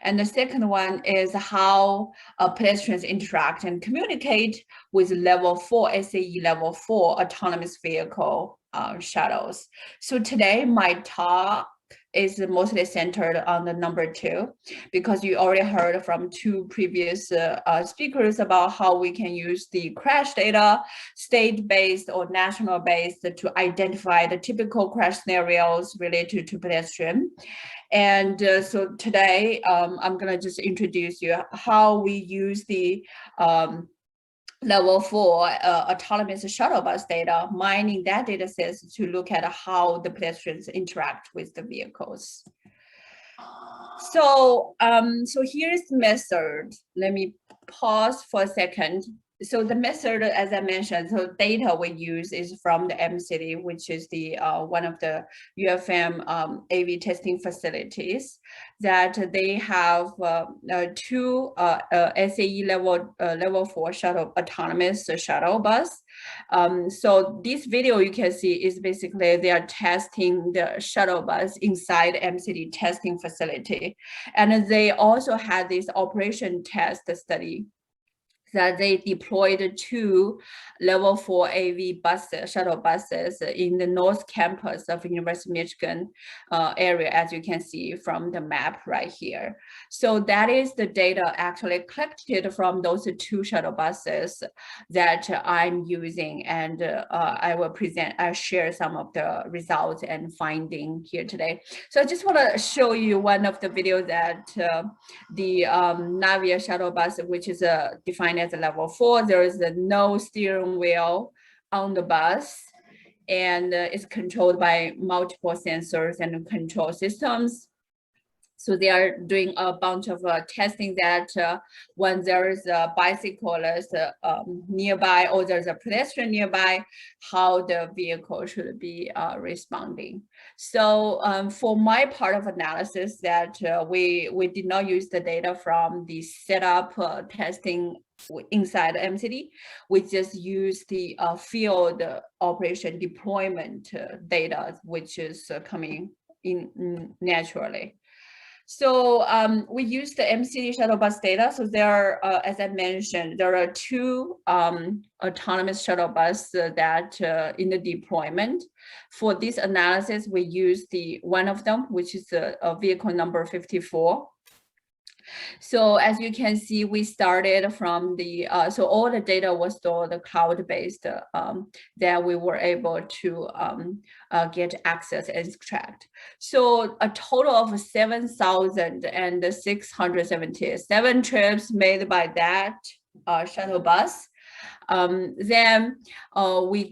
And the second one is how pedestrians interact and communicate with level 4, SAE level 4 autonomous vehicle shuttles. So today my talk is mostly centered on the number 2, because you already heard from 2 previous speakers about how we can use the crash data, state-based or national-based, to identify the typical crash scenarios related to pedestrian. And so today, I'm going to just introduce you how we use the level 4 autonomous shuttle bus data, mining that data sets to look at how the pedestrians interact with the vehicles. So, so here's the method. Let me pause for a second. So the method, as I mentioned, so data we use is from the MCD, which is the one of the UFM AV testing facilities, that they have 2 SAE level 4 shuttle autonomous shuttle bus. So this video you can see is basically they are testing the shuttle bus inside MCD testing facility, and they also had this operation test study that they deployed 2 level 4 AV buses, shuttle buses in the North Campus of University of Michigan area, as you can see from the map right here. So that is the data actually collected from those 2 shuttle buses that I'm using, and I'll share some of the results and finding here today. So I just want to show you one of the videos that the Navia shuttle bus, which is defined as a level 4, there is no steering wheel on the bus, and it's controlled by multiple sensors and control systems. So they are doing a bunch of testing that when there is a bicyclist nearby or there's a pedestrian nearby, how the vehicle should be responding. So for my part of analysis, that we did not use the data from the setup testing inside MCD. We just use the field operation deployment data, which is coming in naturally. So we use the MCD shuttle bus data. So there are, as I mentioned, there are 2 autonomous shuttle bus that in the deployment. For this analysis, we use one of them, which is a vehicle number 54. So as you can see, we started from the, so all the data was stored cloud-based that we were able to get access and extract. So a total of 7,677 trips made by that shuttle bus. Then we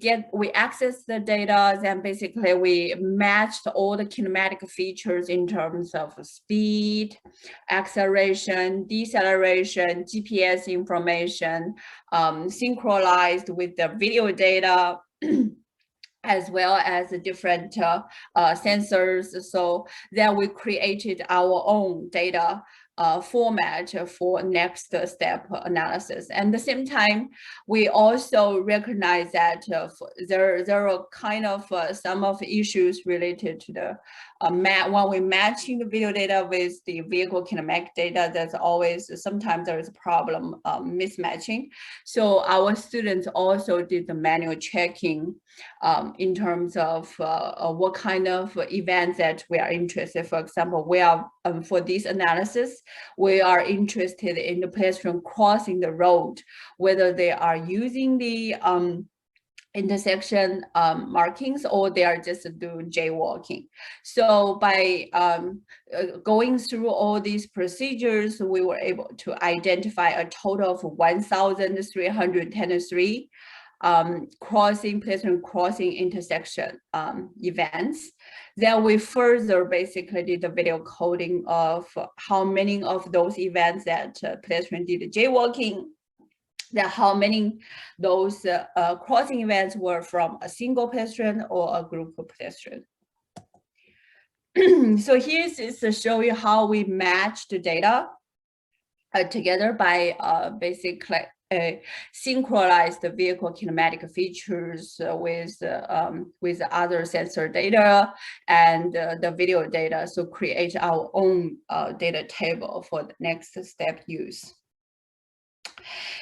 access the data, then basically we matched all the kinematic features in terms of speed, acceleration, deceleration, GPS information, synchronized with the video data, as well as the different sensors. So then we created our own data format for next step analysis. And at the same time, we also recognize that there are kind of some of the issues related to the when we're matching the video data with the vehicle kinematic data, there's always, sometimes there is a problem mismatching. So our students also did the manual checking in terms of what kind of events that we are interested. For example, we are, for this analysis, we are interested in the pedestrian crossing the road, whether they are using the intersection markings, or they are just doing jaywalking. So by going through all these procedures, we were able to identify a total of 1,303 pedestrian crossing intersection events. Then we further basically did the video coding of how many of those events that pedestrian did jaywalking, that how many those crossing events were from a single pedestrian or a group of pedestrians. So here's to show you how we match the data together by basically synchronize the vehicle kinematic features with other sensor data and the video data. So create our own data table for the next step use.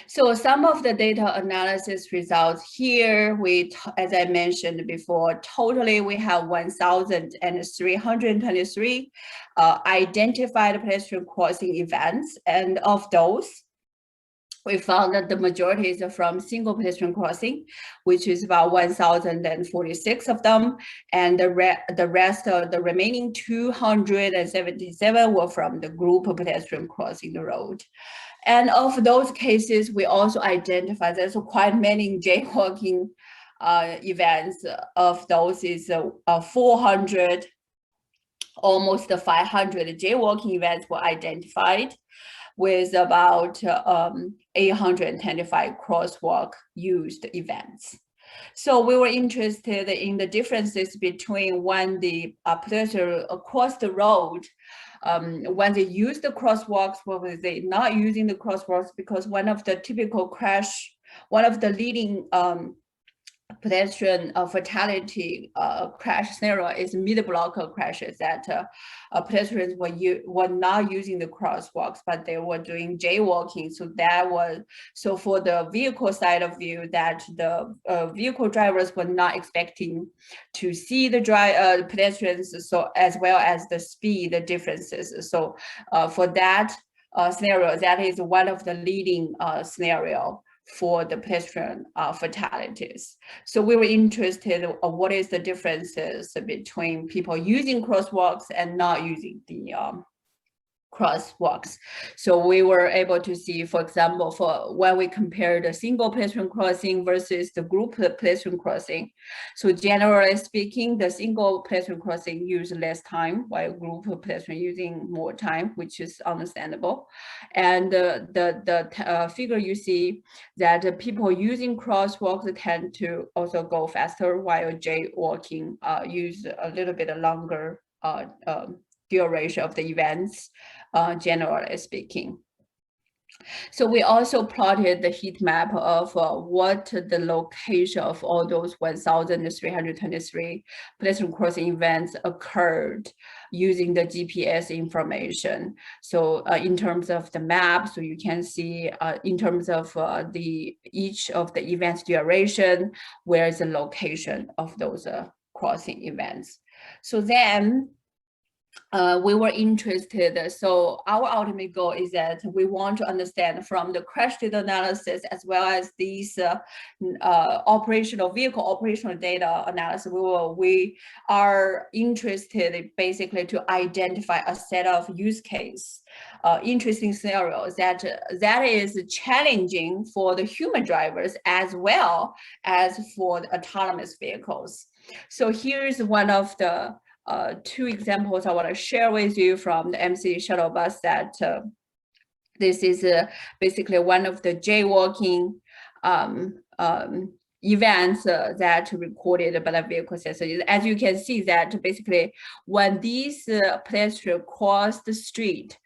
So some of the data analysis results here, as I mentioned before, totally we have 1,323 identified pedestrian crossing events. And of those, we found that the majority is from single pedestrian crossing, which is about 1,046 of them. And the rest of the remaining 277 were from the group of pedestrian crossing the road. And of those cases, we also identified there's quite many jaywalking events. Of those is 400, almost 500 jaywalking events were identified, with about 825 crosswalk used events. So we were interested in the differences between when the pedestrian across the road, when they use the crosswalks, were they not using the crosswalks, because one of the typical one of the leading pedestrian fatality crash scenario is mid-block crashes, that pedestrians were not using the crosswalks, but they were doing jaywalking. So that was, so for the vehicle side of view, that the vehicle drivers were not expecting to see the pedestrians, so as well as the speed differences. So for that scenario, that is one of the leading scenario for the pedestrian fatalities. So we were interested in what is the differences between people using crosswalks and not using the crosswalks. So we were able to see, for example, for when we compared the single pedestrian crossing versus the group pedestrian crossing. So generally speaking, the single pedestrian crossing use less time, while group pedestrian using more time, which is understandable. And the figure you see that people using crosswalks tend to also go faster, while jaywalking use a little bit longer duration of the events, generally speaking. So we also plotted the heat map of what the location of all those 1,323 pedestrian crossing events occurred using the GPS information. So in terms of the map, so you can see in terms of each of the events duration, where is the location of those crossing events. So then we were interested. So our ultimate goal is that we want to understand from the crash data analysis, as well as these vehicle operational data analysis, we are interested basically to identify a set of use case, interesting scenarios that is challenging for the human drivers as well as for the autonomous vehicles. So here's one of the two examples I want to share with you from the MCD shuttle bus, that this is basically one of the jaywalking events that recorded by the vehicle sensor. As you can see that basically when these pedestrians crossed the street,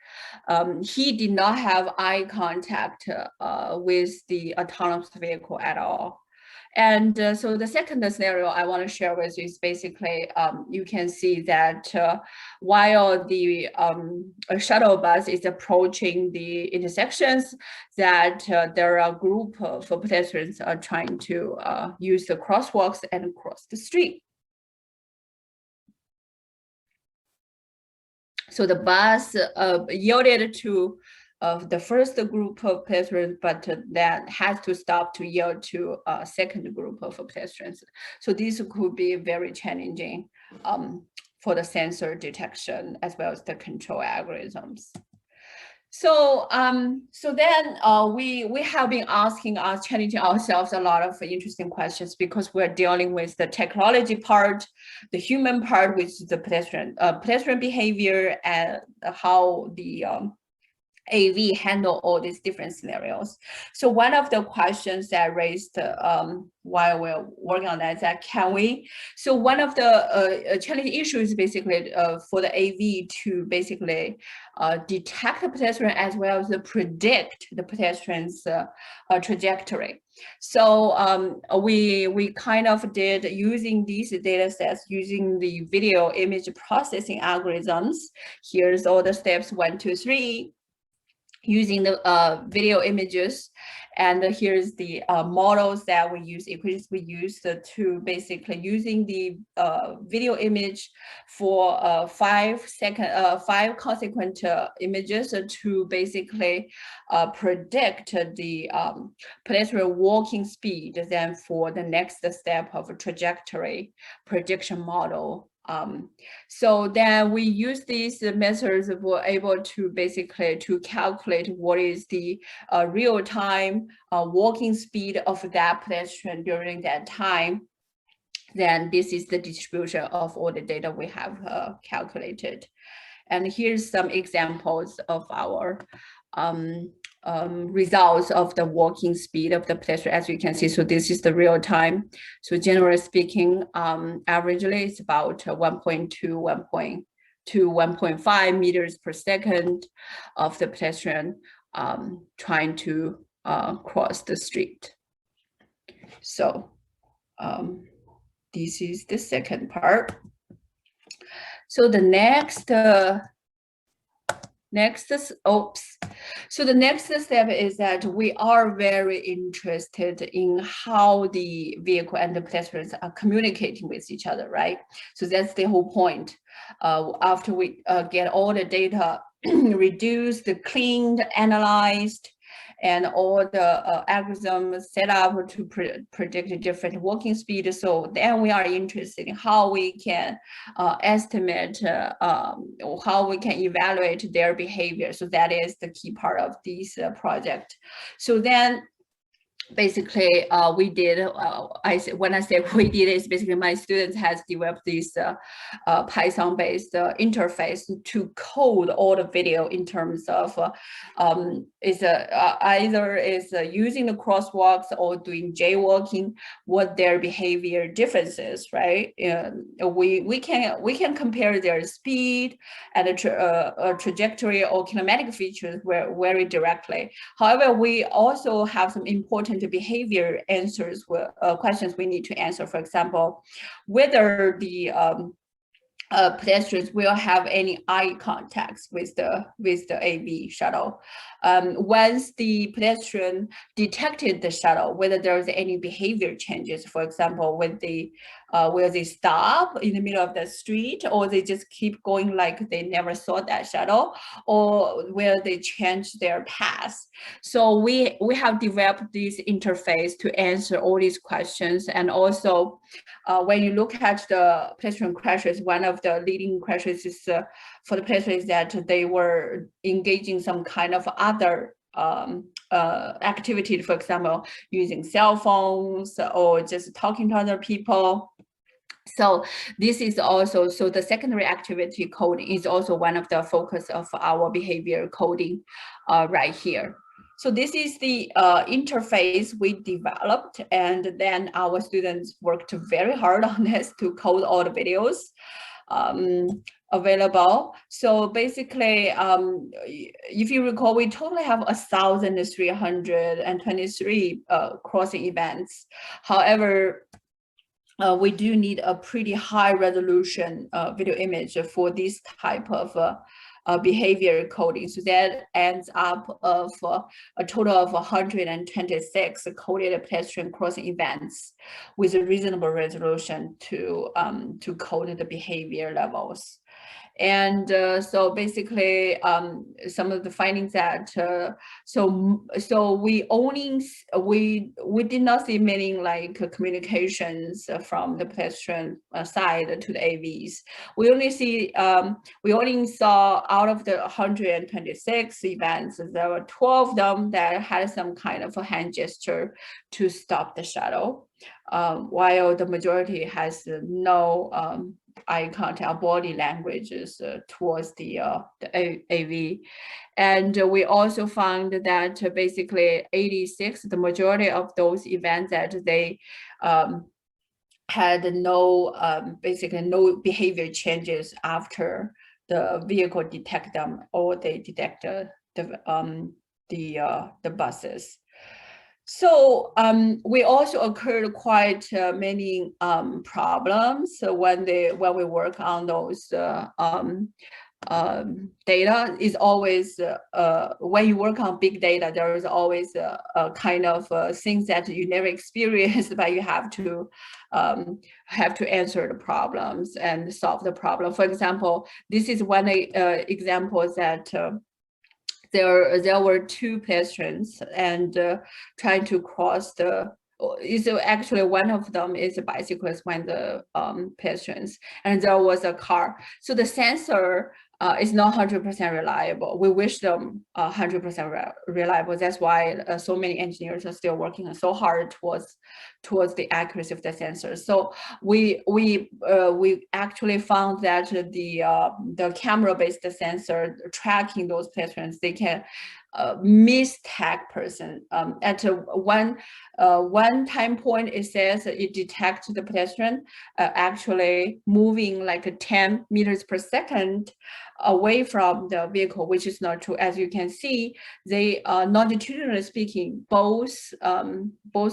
he did not have eye contact with the autonomous vehicle at all. And so the second scenario I want to share with you is basically, you can see that while the shuttle bus is approaching the intersections, that there are a group of pedestrians are trying to use the crosswalks and cross the street. So the bus yielded to the first group of pedestrians, but that has to stop to yield to a second group of pedestrians. So this could be very challenging for the sensor detection as well as the control algorithms. So then we have been challenging ourselves a lot of interesting questions because we're dealing with the technology part, the human part, which is the pedestrian behavior, and how the AV handle all these different scenarios. So one of the questions that raised while we're working on that is that so one of the challenging issues basically for the AV to basically detect the pedestrian as well as predict the pedestrian's trajectory. So we kind of did using these data sets, using the video image processing algorithms. Here's all the steps 1, 2, 3. Using the video images, and here's the models that we use, equations we use to basically using the video image for 5 consequent images to basically predict the pedestrian walking speed then for the next step of a trajectory prediction model. So then we use these methods, we're able to basically to calculate what is the real-time walking speed of that pedestrian during that time. Then this is the distribution of all the data we have calculated. And here's some examples of our results of the walking speed of the pedestrian, as you can see. So this is the real time. So generally speaking, averagely it's about 1.2 to 1.5 meters per second of the pedestrian trying to cross the street. So this is the second part. So the next So the next step is that we are very interested in how the vehicle and the pedestrians are communicating with each other, right? So that's the whole point. After we get all the data reduced, cleaned, analyzed, and all the algorithms set up to predict different walking speed. So then we are interested in how we can estimate, how we can evaluate their behavior. So that is the key part of this project. So then basically we did, when I say we did, it's basically my students has developed this Python-based interface to code all the video in terms of either is using the crosswalks or doing jaywalking, what their behavior differences, right? We can compare their speed and a trajectory or kinematic features very directly. However, we also have some important behavior answers, questions we need to answer. For example, whether the pedestrians will have any eye contacts with the AV shuttle. Once the pedestrian detected the shuttle, whether there is any behavior changes. For example, will they stop in the middle of the street, or they just keep going like they never saw that shuttle, or will they change their path? So we have developed this interface to answer all these questions. And also, when you look at the pedestrian crashes, one of the leading crashes is for the pedestrians that they were engaging some kind of other activity, for example, using cell phones or just talking to other people. So this is also, so the secondary activity coding is also one of the focus of our behavior coding right here. So this is the interface we developed, and then our students worked very hard on this to code all the videos available. So basically, if you recall, we totally have 1,323 crossing events. However, we do need a pretty high resolution video image for this type of behavior coding. So that ends up of a total of 126 coded pedestrian crossing events with a reasonable resolution to code the behavior levels. And so basically, some of the findings that so we did not see many like communications from the pedestrian side to the AVs. We only saw out of the 126 events, there were 12 of them that had some kind of a hand gesture to stop the shuttle, while the majority has no eye contact, body languages towards the AV. And we also found that basically 86, the majority of those events that they had basically no behavior changes after the vehicle detect them or they detect the buses. So we also occurred quite many problems when we work on those data. Is always when you work on big data, there is always a kind of things that you never experienced, but you have to answer the problems and solve the problem. For example, this is one example that there were two pedestrians and trying to cross the. So actually, one of them is a bicyclist, one of the pedestrians, and there was a car. So the sensor is not 100% reliable. We wish them 100% reliable. That's why so many engineers are still working so hard towards the accuracy of the sensor. So we actually found that the camera-based sensor tracking those pedestrians, they can mistag person. At one time point, it says it detects the pedestrian actually moving like 10 meters per second away from the vehicle, which is not true. As you can see, they longitudinally speaking, both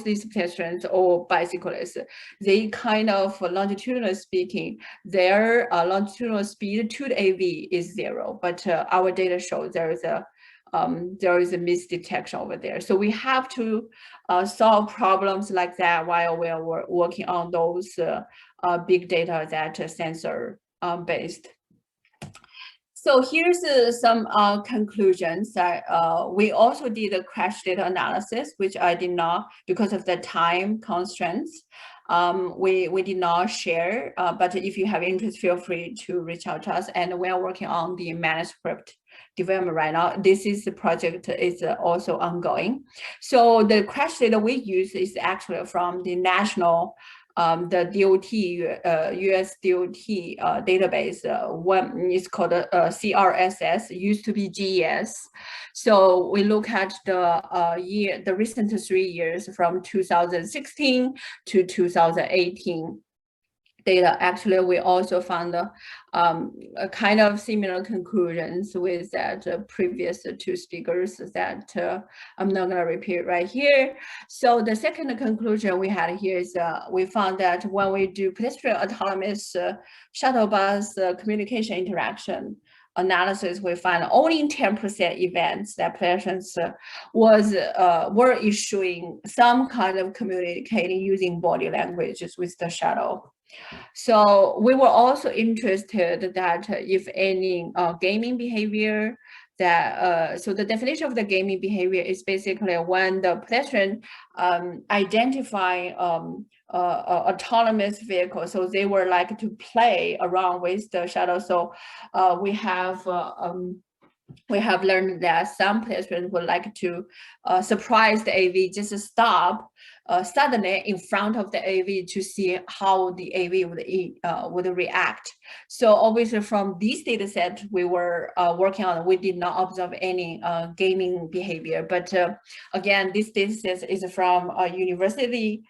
these pedestrians or bicyclists, they kind of longitudinally speaking, their longitudinal speed to the AV is 0, but our data shows there is a misdetection over there. So we have to solve problems like that while we are working on those big data that sensor based. So here's some conclusions. We also did a crash data analysis, which I did not, because of the time constraints, we did not share, but if you have interest, feel free to reach out to us. And we are working on the manuscript development right now. This is the project is also ongoing. So the crash data we use is actually from the national the DOT, US DOT database. One is called CRSS, used to be GES. So we look at the recent 3 years from 2016 to 2018 data. Actually, we also found a kind of similar conclusions with that previous two speakers that I'm not going to repeat right here. So the second conclusion we had here is we found that when we do pedestrian autonomous shuttle bus communication interaction analysis, we find only 10% events that pedestrians were issuing some kind of communicating using body languages with the shuttle. So we were also interested that if any gaming behavior that, so the definition of the gaming behavior is basically when the pedestrian identify autonomous vehicle. So they were like to play around with the shuttle. So we have learned that some pedestrians would like to surprise the AV, just stop suddenly in front of the AV to see how the AV would react. So obviously from this data set we were working on, we did not observe any gaming behavior. But again, this data set is from a university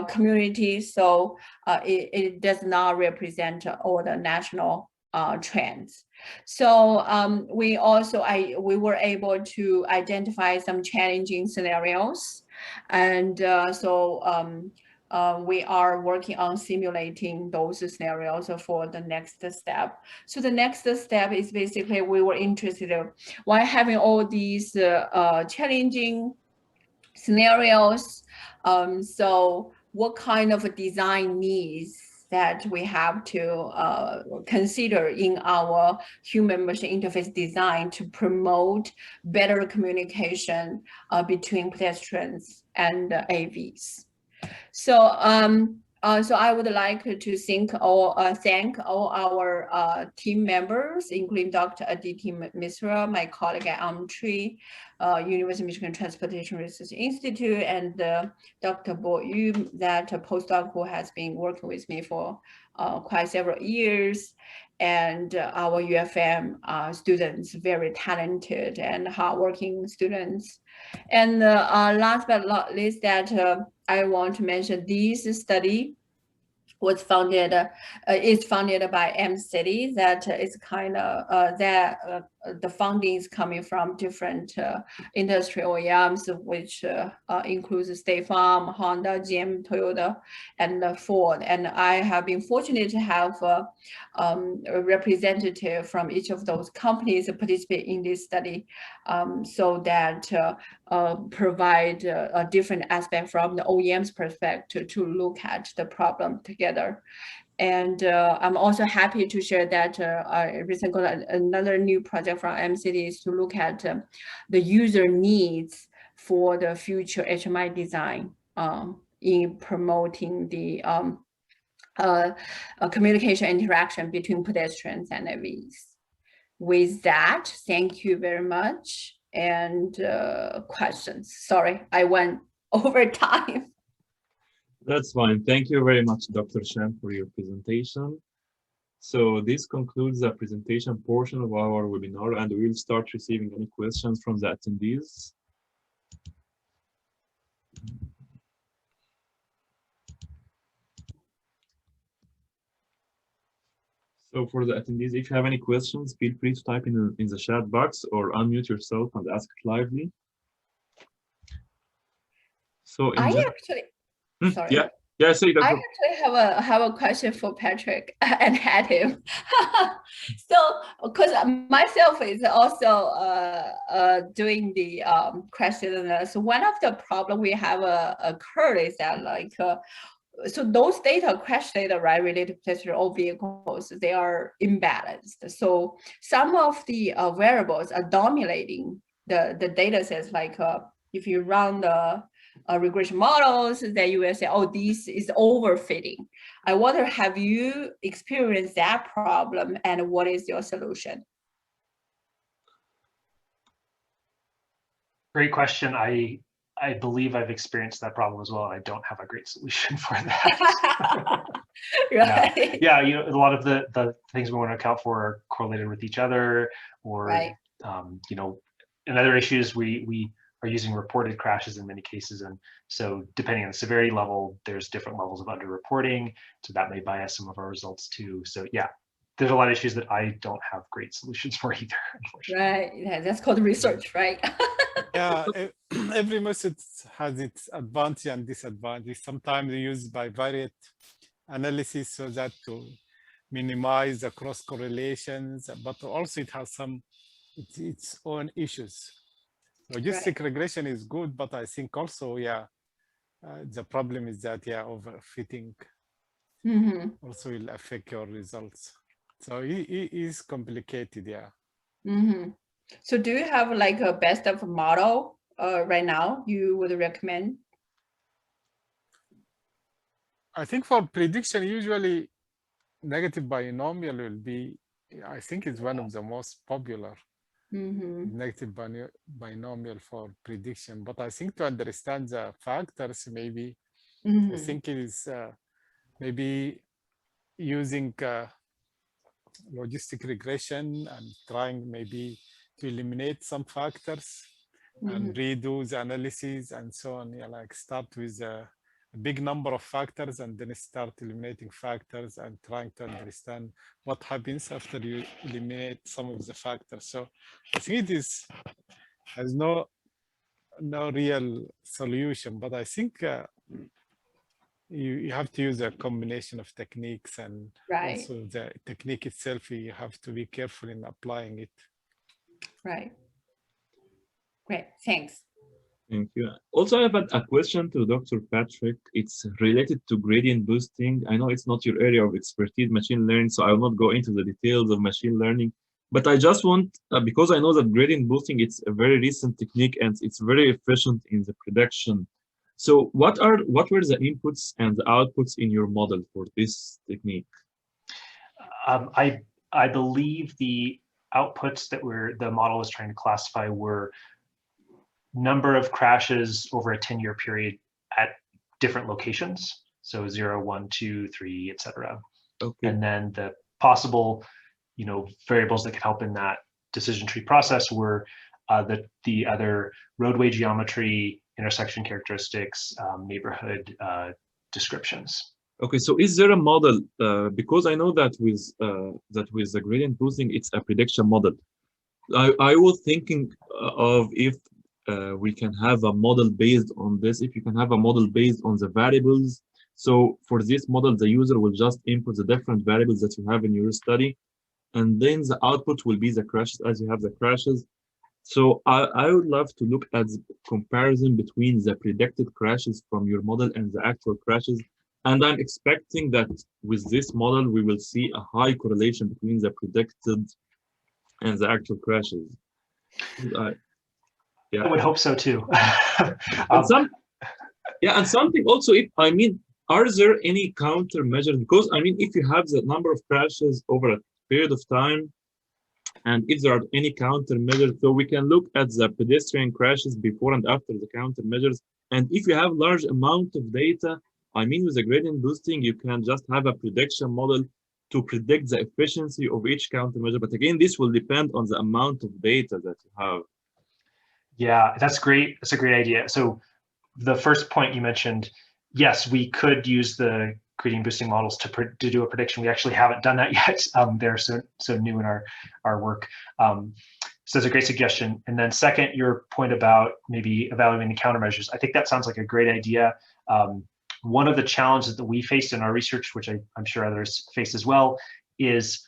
community, so it does not represent all the national trends. So we were able to identify some challenging scenarios, and we are working on simulating those scenarios for the next step. So the next step is basically we were interested in why having all these challenging scenarios. So what kind of design needs that we have to consider in our human-machine interface design to promote better communication between pedestrians and AVs. So, so I would like to thank all our team members, including Dr. Aditi Misra, my colleague at Tree, University of Michigan Transportation Research Institute, and Dr. Bo Yu, that postdoc who has been working with me for quite several years, and our UFM students, very talented and hardworking students. And last but not least, that I want to mention this study was funded, is funded by M-City, that is kind of, the funding is coming from different industry OEMs, which includes State Farm, Honda, GM, Toyota, and Ford. And I have been fortunate to have a representative from each of those companies participate in this study, so that provide a different aspect from the OEM's perspective to look at the problem together. And I'm also happy to share that I recently got another new project from M-City is to look at the user needs for the future HMI design in promoting the communication interaction between pedestrians and AVs. With that, thank you very much. And questions. Sorry, I went over time. That's fine. Thank you very much, Dr. Shan, for your presentation. So this concludes the presentation portion of our webinar, and we'll start receiving any questions from the attendees. So for the attendees, if you have any questions, feel free to type in the chat box or unmute yourself and ask it lively. So Sorry. Yeah, so I actually have a question for Patrick and Hatim. So, because myself is also doing the question. So one of the problem we have occurred is that like, so those data, crash data, right, related to pedestrian or vehicles, they are imbalanced. So some of the variables are dominating the data sets. Like if you run the regression models, then you will say, oh, this is overfitting. I wonder, have you experienced that problem, and what is your solution? Great question. I believe I've experienced that problem as well. I don't have a great solution for that. Right. Yeah, you know, a lot of the things we want to account for are correlated with each other, or right. You know, in other issues we are using reported crashes in many cases, and so depending on the severity level, there's different levels of underreporting, so that may bias some of our results too. So yeah, there's a lot of issues that I don't have great solutions for either, unfortunately. Right, yeah, that's called research, right? Yeah, every method has its advantage and disadvantage. Sometimes used by varied analysis so that to minimize the cross correlations, but also it has some its own issues. Logistic regression is good, but I think also, yeah, the problem is that, yeah, overfitting also will affect your results. So it is complicated, yeah. So do you have like a best of model right now you would recommend? I think for prediction, usually negative binomial will be, I think it's one of the most popular. Negative binomial for prediction, but I think to understand the factors, maybe I think it is maybe using logistic regression and trying maybe to eliminate some factors and redo the analysis and so on. Yeah, like start with a big number of factors and then start eliminating factors and trying to understand what happens after you eliminate some of the factors. So I think it has no real solution, but I think you have to use a combination of techniques, and also the technique itself, you have to be careful in applying it. Right. Great, thanks. Thank you. Also, I have a question to Dr. Patrick. It's related to gradient boosting. I know it's not your area of expertise, machine learning, so I will not go into the details of machine learning. But I just want, because I know that gradient boosting, it's a very recent technique and it's very efficient in the prediction. So what were the inputs and the outputs in your model for this technique? I believe the outputs that the model was trying to classify were number of crashes over a 10-year period at different locations. So 0, 1, 2, 3, etc. Okay. And then the possible, variables that could help in that decision tree process were the other roadway geometry, intersection characteristics, neighborhood descriptions. Okay, so is there a model? Because I know that with the gradient boosting, it's a prediction model. I was thinking of if we can have a model based on this, if you can have a model based on the variables. So for this model, the user will just input the different variables that you have in your study, and then the output will be the crashes as you have the crashes. So I would love to look at the comparison between the predicted crashes from your model and the actual crashes. And I'm expecting that with this model, we will see a high correlation between the predicted and the actual crashes. Yeah. I would hope so too. And something also, are there any countermeasures? Because if you have the number of crashes over a period of time, and if there are any countermeasures, so we can look at the pedestrian crashes before and after the countermeasures. And if you have large amount of data, with the gradient boosting, you can just have a prediction model to predict the efficiency of each countermeasure. But again, this will depend on the amount of data that you have. Yeah, that's great. That's a great idea. So the first point you mentioned, yes, we could use the gradient boosting models to do a prediction. We actually haven't done that yet. They're so new in our work. So that's a great suggestion. And then second, your point about maybe evaluating the countermeasures. I think that sounds like a great idea. One of the challenges that we faced in our research, which I'm sure others face as well, is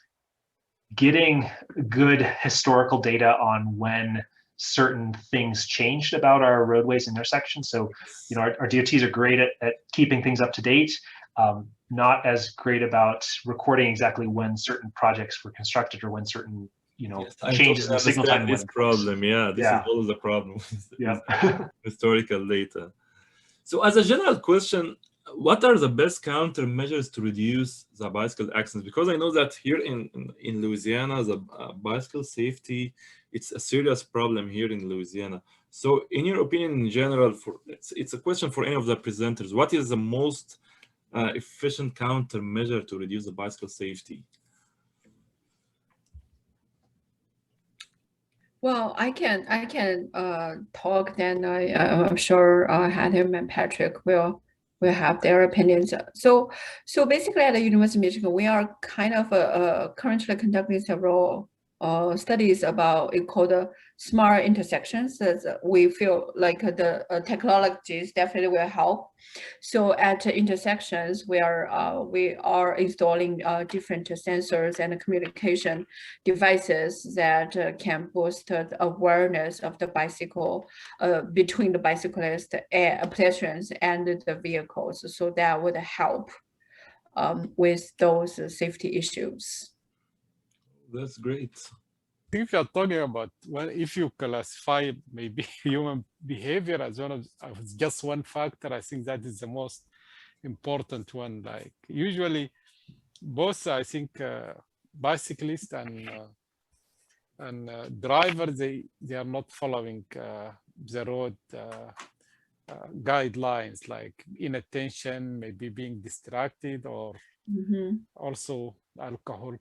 getting good historical data on when certain things changed about our roadways and intersections. So, our DOTs are great at keeping things up to date, not as great about recording exactly when certain projects were constructed or when certain, changes in the signal time. This problem, this is always a problem with historical data. So as a general question, what are the best countermeasures to reduce the bicycle accidents? Because I know that here in Louisiana, the bicycle safety, it's a serious problem here in Louisiana. So in your opinion, in general, it's a question for any of the presenters, what is the most efficient countermeasure to reduce the bicycle safety? Well, I can talk. Then I'm sure Hatim and Patrick will have their opinions. So basically, at the University of Michigan, we are kind of currently conducting several studies about it called smart intersections. As we feel like the technologies definitely will help. So at intersections, we are installing different sensors and communication devices that can boost the awareness of the bicycle between the bicyclists and pedestrians and the vehicles. So that would help with those safety issues. That's great. If you're talking about, well, if you classify maybe human behavior as just one factor, I think that is the most important one. Like usually both, I think, bicyclists and drivers, they are not following the road guidelines, like inattention, maybe being distracted, or also alcohol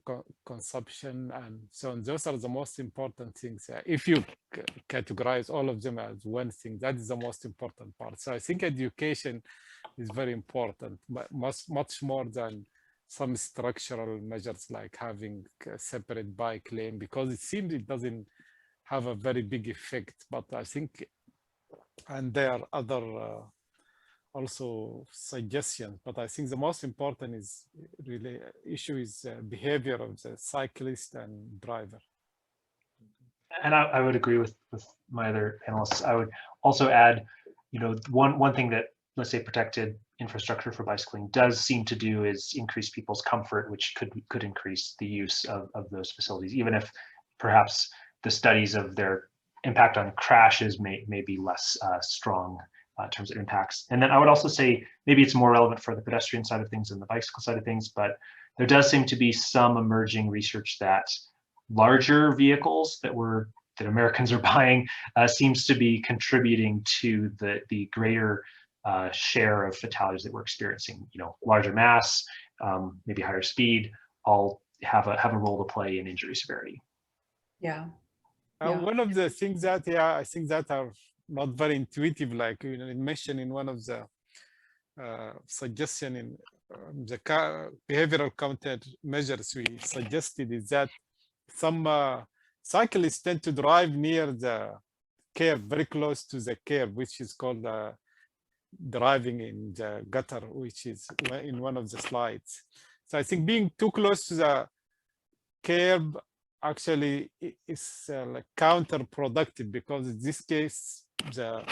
consumption and so on. Those are the most important things. If you categorize all of them as one thing, that is the most important part. So I think education is very important, but much more than some structural measures like having a separate bike lane, because it seems it doesn't have a very big effect. But I think, and there are other also suggestions, but I think the most important is really issue is behavior of the cyclist and driver. And I would agree with my other panelists. I would also add, one thing that, let's say, protected infrastructure for bicycling does seem to do is increase people's comfort, which could increase the use of those facilities, even if perhaps the studies of their impact on crashes may be less strong in terms of impacts. And then I would also say maybe it's more relevant for the pedestrian side of things than the bicycle side of things, but there does seem to be some emerging research that larger vehicles that Americans are buying seems to be contributing to the greater share of fatalities that we're experiencing. Larger mass, maybe higher speed, all have a role to play in injury severity. Yeah. One of the things that I think that are not very intuitive, like mentioned in one of the suggestion in the behavioral countermeasures we suggested, is that some cyclists tend to drive near the curb, very close to the curb, which is called driving in the gutter, which is in one of the slides. So I think being too close to the curb actually is like counterproductive, because in this case, the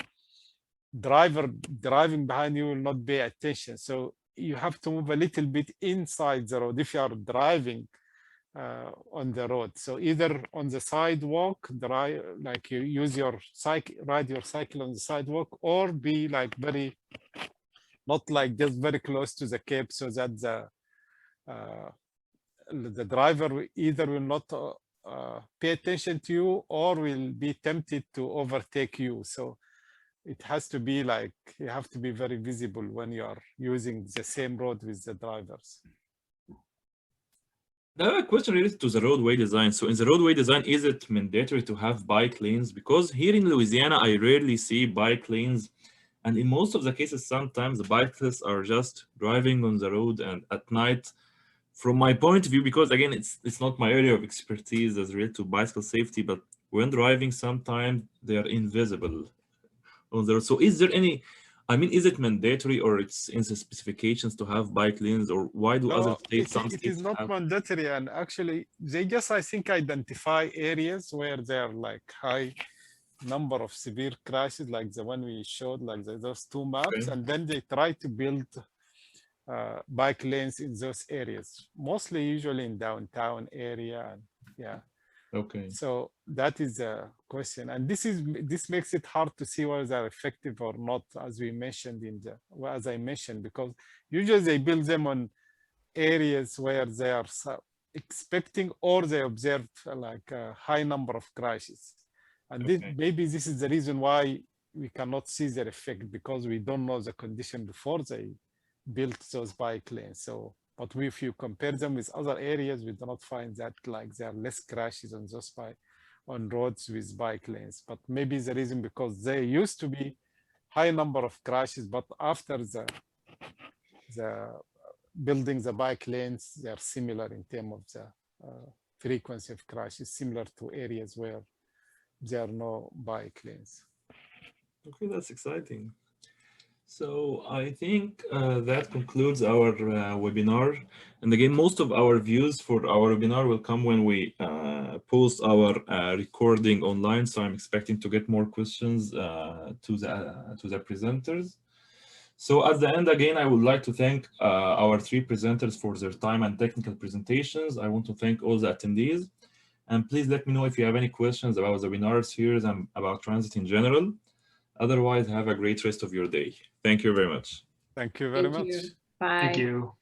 driver driving behind you will not pay attention. So you have to move a little bit inside the road if you are driving on the road. So either on the sidewalk, like you use your ride your cycle on the sidewalk, or be like not like just very close to the curb, so that the driver either will not pay attention to you or will be tempted to overtake you. So it has to be like, you have to be very visible when you are using the same road with the drivers. I have a question related to the roadway design. So in the roadway design, is it mandatory to have bike lanes? Because here in Louisiana, I rarely see bike lanes. And in most of the cases, sometimes the bicyclists are just driving on the road, and at night, from my point of view, because again, it's not my area of expertise as related to bicycle safety, but when driving, sometimes they are invisible on the road. So is there any, is it mandatory, or it's in the specifications to have bike lanes, or why do other states, some states it is not mandatory, and actually they just, I think, identify areas where there are like high number of severe crashes, like the one we showed, like those two maps, and then they try to build bike lanes in those areas, mostly usually in downtown area. And yeah. Okay. So that is the question, and this makes it hard to see whether they're effective or not, as we mentioned as I mentioned, because usually they build them on areas where they are expecting, or they observe like a high number of crashes, and maybe this is the reason why we cannot see their effect, because we don't know the condition before they built those bike lanes. So, but if you compare them with other areas, we do not find that like there are less crashes on those on roads with bike lanes. But maybe the reason because they used to be high number of crashes, but after the building the bike lanes, they are similar in terms of the frequency of crashes, similar to areas where there are no bike lanes. Okay, that's exciting. So I think that concludes our webinar. And again, most of our views for our webinar will come when we post our recording online. So I'm expecting to get more questions to the presenters. So at the end, again, I would like to thank our three presenters for their time and technical presentations. I want to thank all the attendees. And please let me know if you have any questions about the webinar series and about Tran-SET in general. Otherwise, have a great rest of your day. Thank you very much. Thank you very much. Bye. Thank you.